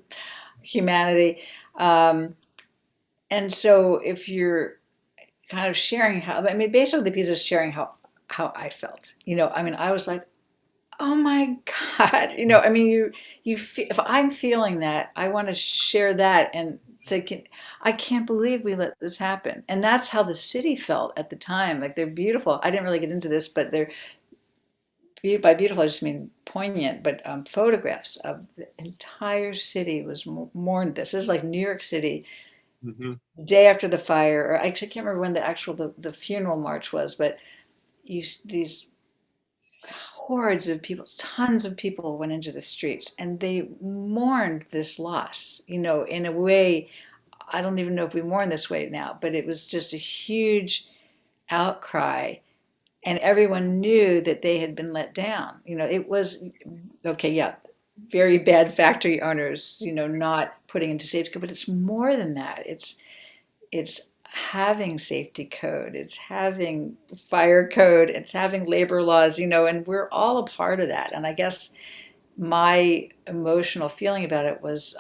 humanity. And so if you're kind of sharing basically the piece is sharing how I felt. I was like, oh my God, you feel, if I'm feeling that, I want to share that and say, I can't believe we let this happen. And that's how the city felt at the time. Like, they're beautiful. I didn't really get into this, but they're, by beautiful, I just mean poignant, but photographs of the entire city was mourned. This is like New York City. The day after the fire, or I can't remember when the funeral march was, but these hordes of people, tons of people went into the streets, and they mourned this loss. In a way, I don't even know if we mourn this way now, but it was just a huge outcry, and everyone knew that they had been let down. It was okay, yeah. Very bad factory owners, not putting into safety code, but it's more than that. It's having safety code, it's having fire code, it's having labor laws, and we're all a part of that. And I guess my emotional feeling about it was,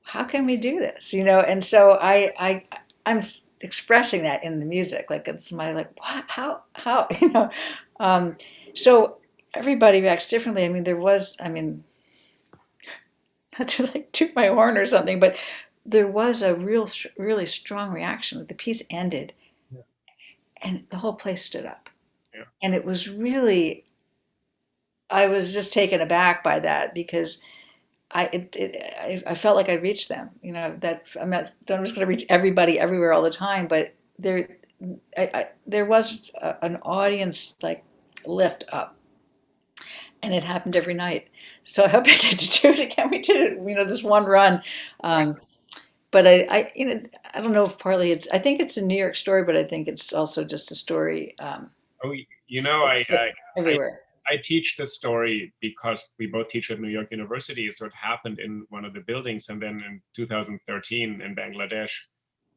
how can we do this? And so I'm expressing that in the music, like it's my what, how, so everybody reacts differently. There was, not to toot my horn or something, but there was a really strong reaction. The piece ended, and the whole place stood up. Yeah. And it was really, I was just taken aback by that, because I felt like I reached them. That I'm just going to reach everybody everywhere all the time, but there was an audience lift up. And it happened every night. So I hope I get to do it again. We did it, this one run. But I don't know if partly I think it's a New York story, but I think it's also just a story. Everywhere. I teach the story because we both teach at New York University. So it happened in one of the buildings. And then in 2013 in Bangladesh,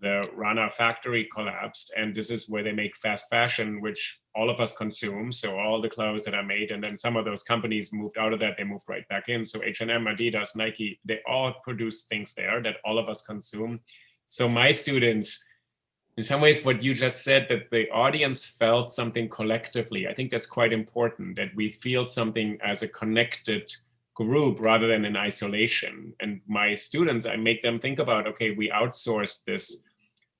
the Rana factory collapsed, and this is where they make fast fashion, which all of us consume. So all the clothes that are made, and then some of those companies moved out of that, they moved right back in. So H&M, Adidas, Nike, they all produce things there that all of us consume. So my students, in some ways, what you just said, that the audience felt something collectively, I think that's quite important, that we feel something as a connected group rather than in isolation. And my students, I make them think about, okay, we outsourced this,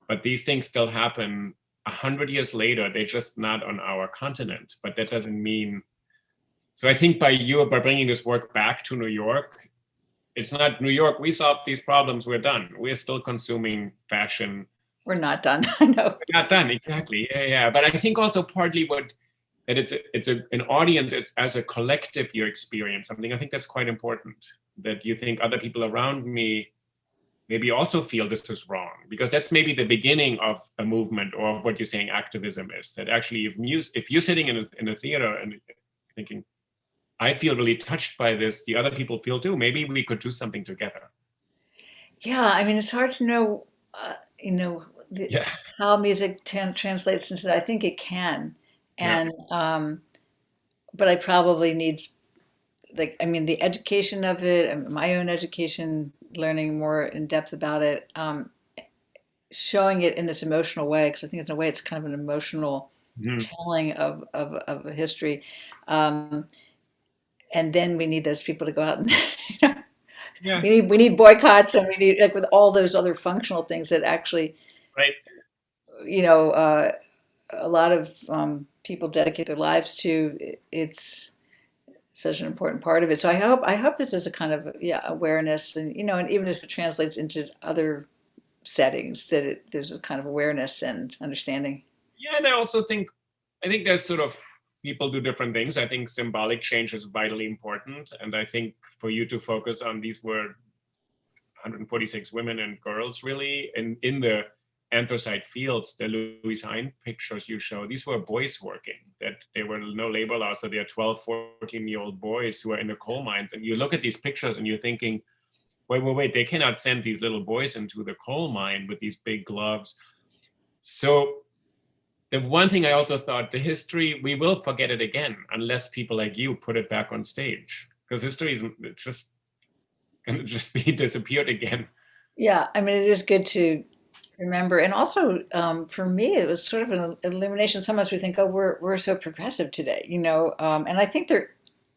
but these things still happen 100 years later. They're just not on our continent, but that doesn't mean. So I think by bringing this work back to New York, it's not New York, we solved these problems, we're done. We're still consuming fashion. We're not done. I know. We're not done, exactly. Yeah. But I think also partly that it's an audience, it's as a collective you experience something. I think that's quite important, that you think other people around me maybe also feel this is wrong, because that's maybe the beginning of a movement, or of what you're saying activism is, that actually if you're sitting in a theater and thinking, I feel really touched by this, the other people feel too, maybe we could do something together. Yeah, I mean, it's hard to know, how music translates into that. I think it can. And, but I probably need, the education of it, my own education, learning more in depth about it, showing it in this emotional way, because I think in a way it's kind of an emotional telling of a history. And then we need those people to go out and, we need boycotts, and we need, with all those other functional things that actually, right. A lot of people dedicate their lives to. It's such an important part of it. So I hope this is a kind of awareness, and and even if it translates into other settings, that there's a kind of awareness and understanding. Yeah, and I think there's sort of, people do different things. I think symbolic change is vitally important, and I think for you to focus on, these were 146 women and girls really in the Anthracite Fields, the Louis Hine pictures you show, these were boys working, that there were no labor laws, so they are 12, 14-year-old boys who are in the coal mines. And you look at these pictures and you're thinking, wait, they cannot send these little boys into the coal mine with these big gloves. So the one thing I also thought, the history, we will forget it again unless people like you put it back on stage, because history is just going to just be disappeared again. Yeah, I mean, it is good to remember, and also for me, it was sort of an illumination. Sometimes we think, oh, we're so progressive today, and I think there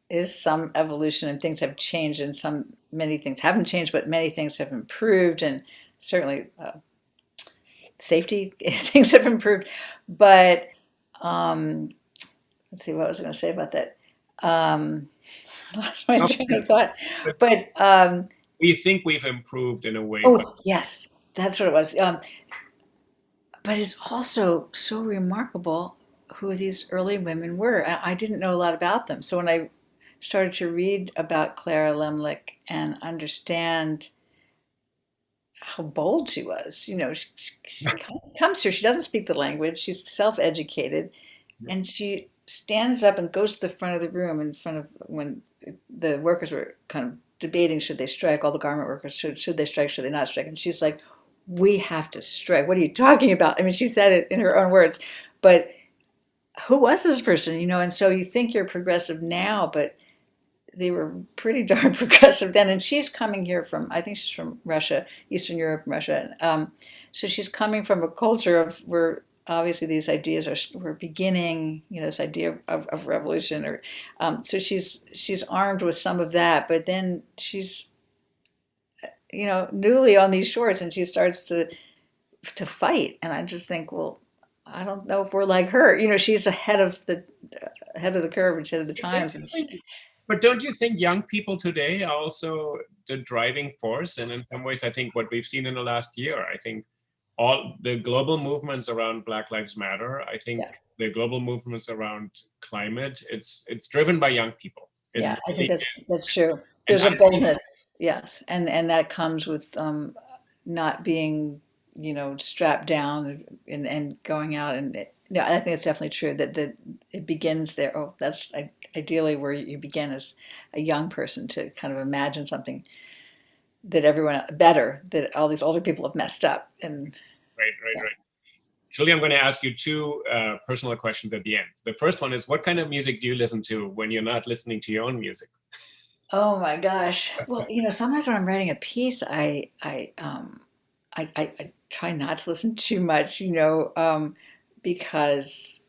is some evolution, and things have changed, and many things haven't changed, but many things have improved, and certainly safety things have improved. But let's see what I was going to say about that. I lost my train of thought. But we think we've improved in a way. Oh, yes. That's what it was. But it's also so remarkable who these early women were. I didn't know a lot about them. So when I started to read about Clara Lemlich and understand how bold she was, she comes here, she doesn't speak the language, she's self-educated, and she stands up and goes to the front of the room in front of, when the workers were kind of debating, should they strike, all the garment workers, should they strike, should they not strike? And she's like, we have to strike. What are you talking about? I mean, she said it in her own words, but who was this person, And so you think you're progressive now, but they were pretty darn progressive then. And she's coming here from, I think she's from Russia, Eastern Europe, Russia. So she's coming from a culture of where obviously these ideas were beginning, this idea of revolution. Or so she's armed with some of that, but then she's newly on these shores, and she starts to fight. And I just think, well, I don't know if we're like her. She's ahead of the curve and ahead of the times. But don't you think young people today are also the driving force? And in some ways, I think what we've seen in the last year, I think all the global movements around Black Lives Matter, I think the global movements around climate, it's driven by young people. I think that's true. There's a boldness. Yes, and that comes with not being, strapped down and going out, and I think it's definitely true that it begins there. Oh, that's ideally where you begin as a young person, to kind of imagine something that that all these older people have messed up, and Julie, I'm going to ask you two personal questions at the end. The first one is, what kind of music do you listen to when you're not listening to your own music? Oh my gosh. Well, sometimes when I'm writing a piece, I try not to listen too much, because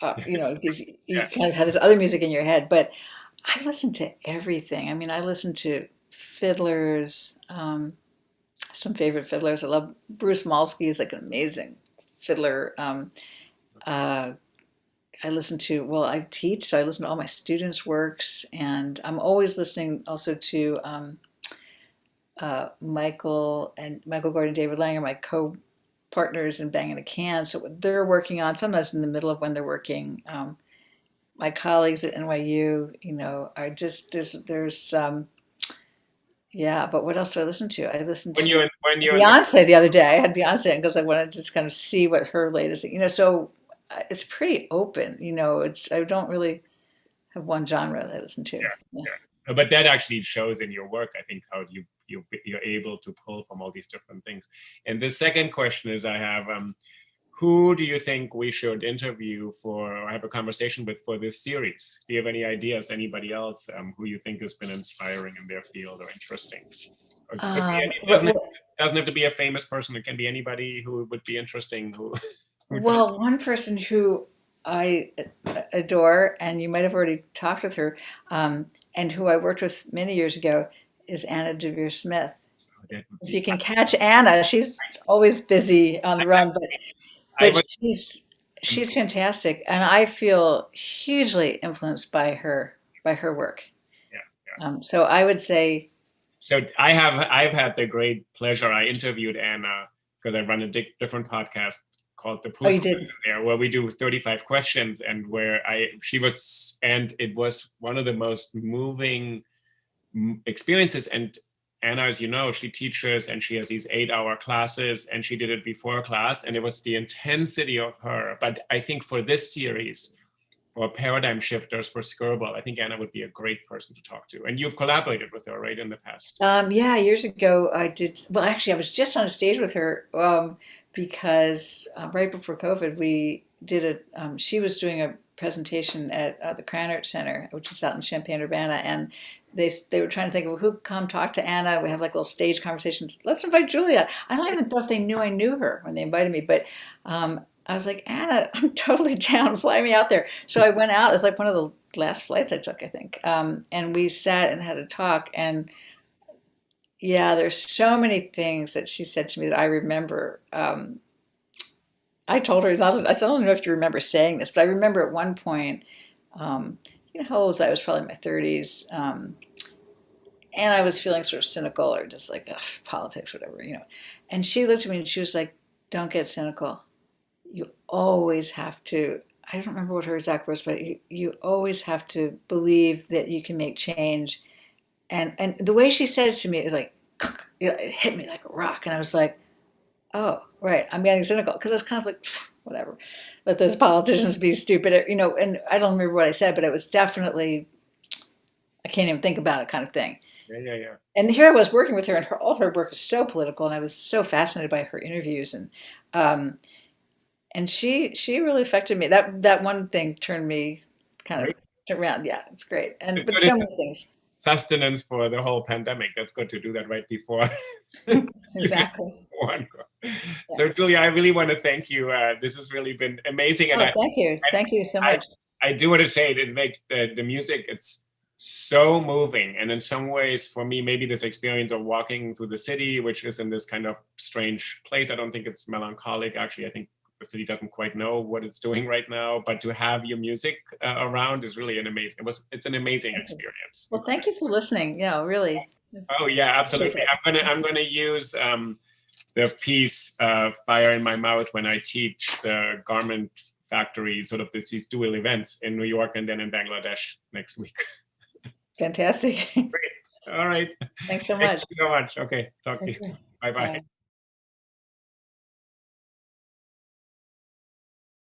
you kind of have this other music in your head. But I listen to everything. I mean, I listen to fiddlers, some favorite fiddlers. I love Bruce Malsky is like an amazing fiddler. I listen to, well, I teach, so I listen to all my students' works, and I'm always listening also to Michael Gordon, David Lang are my co-partners in Banging a Can. So what they're working on, sometimes in the middle of when they're working. My colleagues at NYU, are just there's yeah. But what else do I listen to? I listened to Beyonce the other day. I had Beyonce because I wanted to just kind of see what her latest, So it's pretty open. I don't really have one genre that I listen to. Yeah. But that actually shows in your work, I think, how you're able to pull from all these different things. And the second question is, I have, who do you think we should interview or have a conversation with for this series? Do you have any ideas? Anybody else who you think has been inspiring in their field or interesting? Or doesn't have to be a famous person. It can be anybody who would be interesting. Well, one person who I adore, and you might have already talked with her, and who I worked with many years ago, is Anna Devere Smith. If you can catch Anna, she's always busy on the run, but she's fantastic, and I feel hugely influenced by her work. Yeah. So I would say. So I've had the great pleasure. I interviewed Anna because I run a different podcast called the Pulitzer there, where we do 35 questions, and where it was one of the most moving experiences. And Anna, as you know, she teaches and she has these 8-hour classes, and she did it before class, and it was the intensity of her. But I think for this series, for paradigm shifters for SKIRBALL, I think Anna would be a great person to talk to. And you've collaborated with her, right, in the past? Yeah, years ago I did. Well, actually, I was just on a stage with her because right before COVID, we did she was doing a presentation at the Cranert Center, which is out in Champaign-Urbana, and they were trying to think of who could come talk to Anna. We have like little stage conversations. Let's invite Julia. I don't even know if they knew I knew her when they invited me, but I was like, Anna, I'm totally down. Fly me out there. So I went out. It was like one of the last flights I took, I think. And we sat and had a talk. And yeah, there's so many things that she said to me that I remember. I told her, I said, I don't know if you remember saying this, but I remember at one point, how old was I? I was probably in my 30s. And I was feeling sort of cynical or just like, politics, whatever, And she looked at me and she was like, don't get cynical. You always have to, I don't remember what her exact words, but you always have to believe that you can make change. And the way she said it to me, it was like, it hit me like a rock. And I was like, oh, right, I'm getting cynical. Because I was kind of like, whatever, let those politicians be stupid, and I don't remember what I said, but it was definitely, I can't even think about it kind of thing. Yeah. And here I was working with her, and all her work is so political, and I was so fascinated by her interviews, and she really affected me. That one thing turned me kind of around. Yeah, it's great. But so many things. Sustenance for the whole pandemic. That's good to do that right before. Exactly. So Julia, I really want to thank you. This has really been amazing. And thank you so much. I do want to say it makes the music, it's so moving. And in some ways, for me, maybe this experience of walking through the city, which is in this kind of strange place, I don't think it's melancholic. Actually, I think the city doesn't quite know what it's doing right now, but to have your music around is really it's an amazing experience. Well, thank you for listening. Really. Oh yeah, absolutely. I'm gonna use the piece "Fire in My Mouth" when I teach the garment factory, sort of these dual events in New York and then in Bangladesh next week. Fantastic. Great. All right. Thanks so much. Thank you so much. Okay, talk to you. Bye-bye.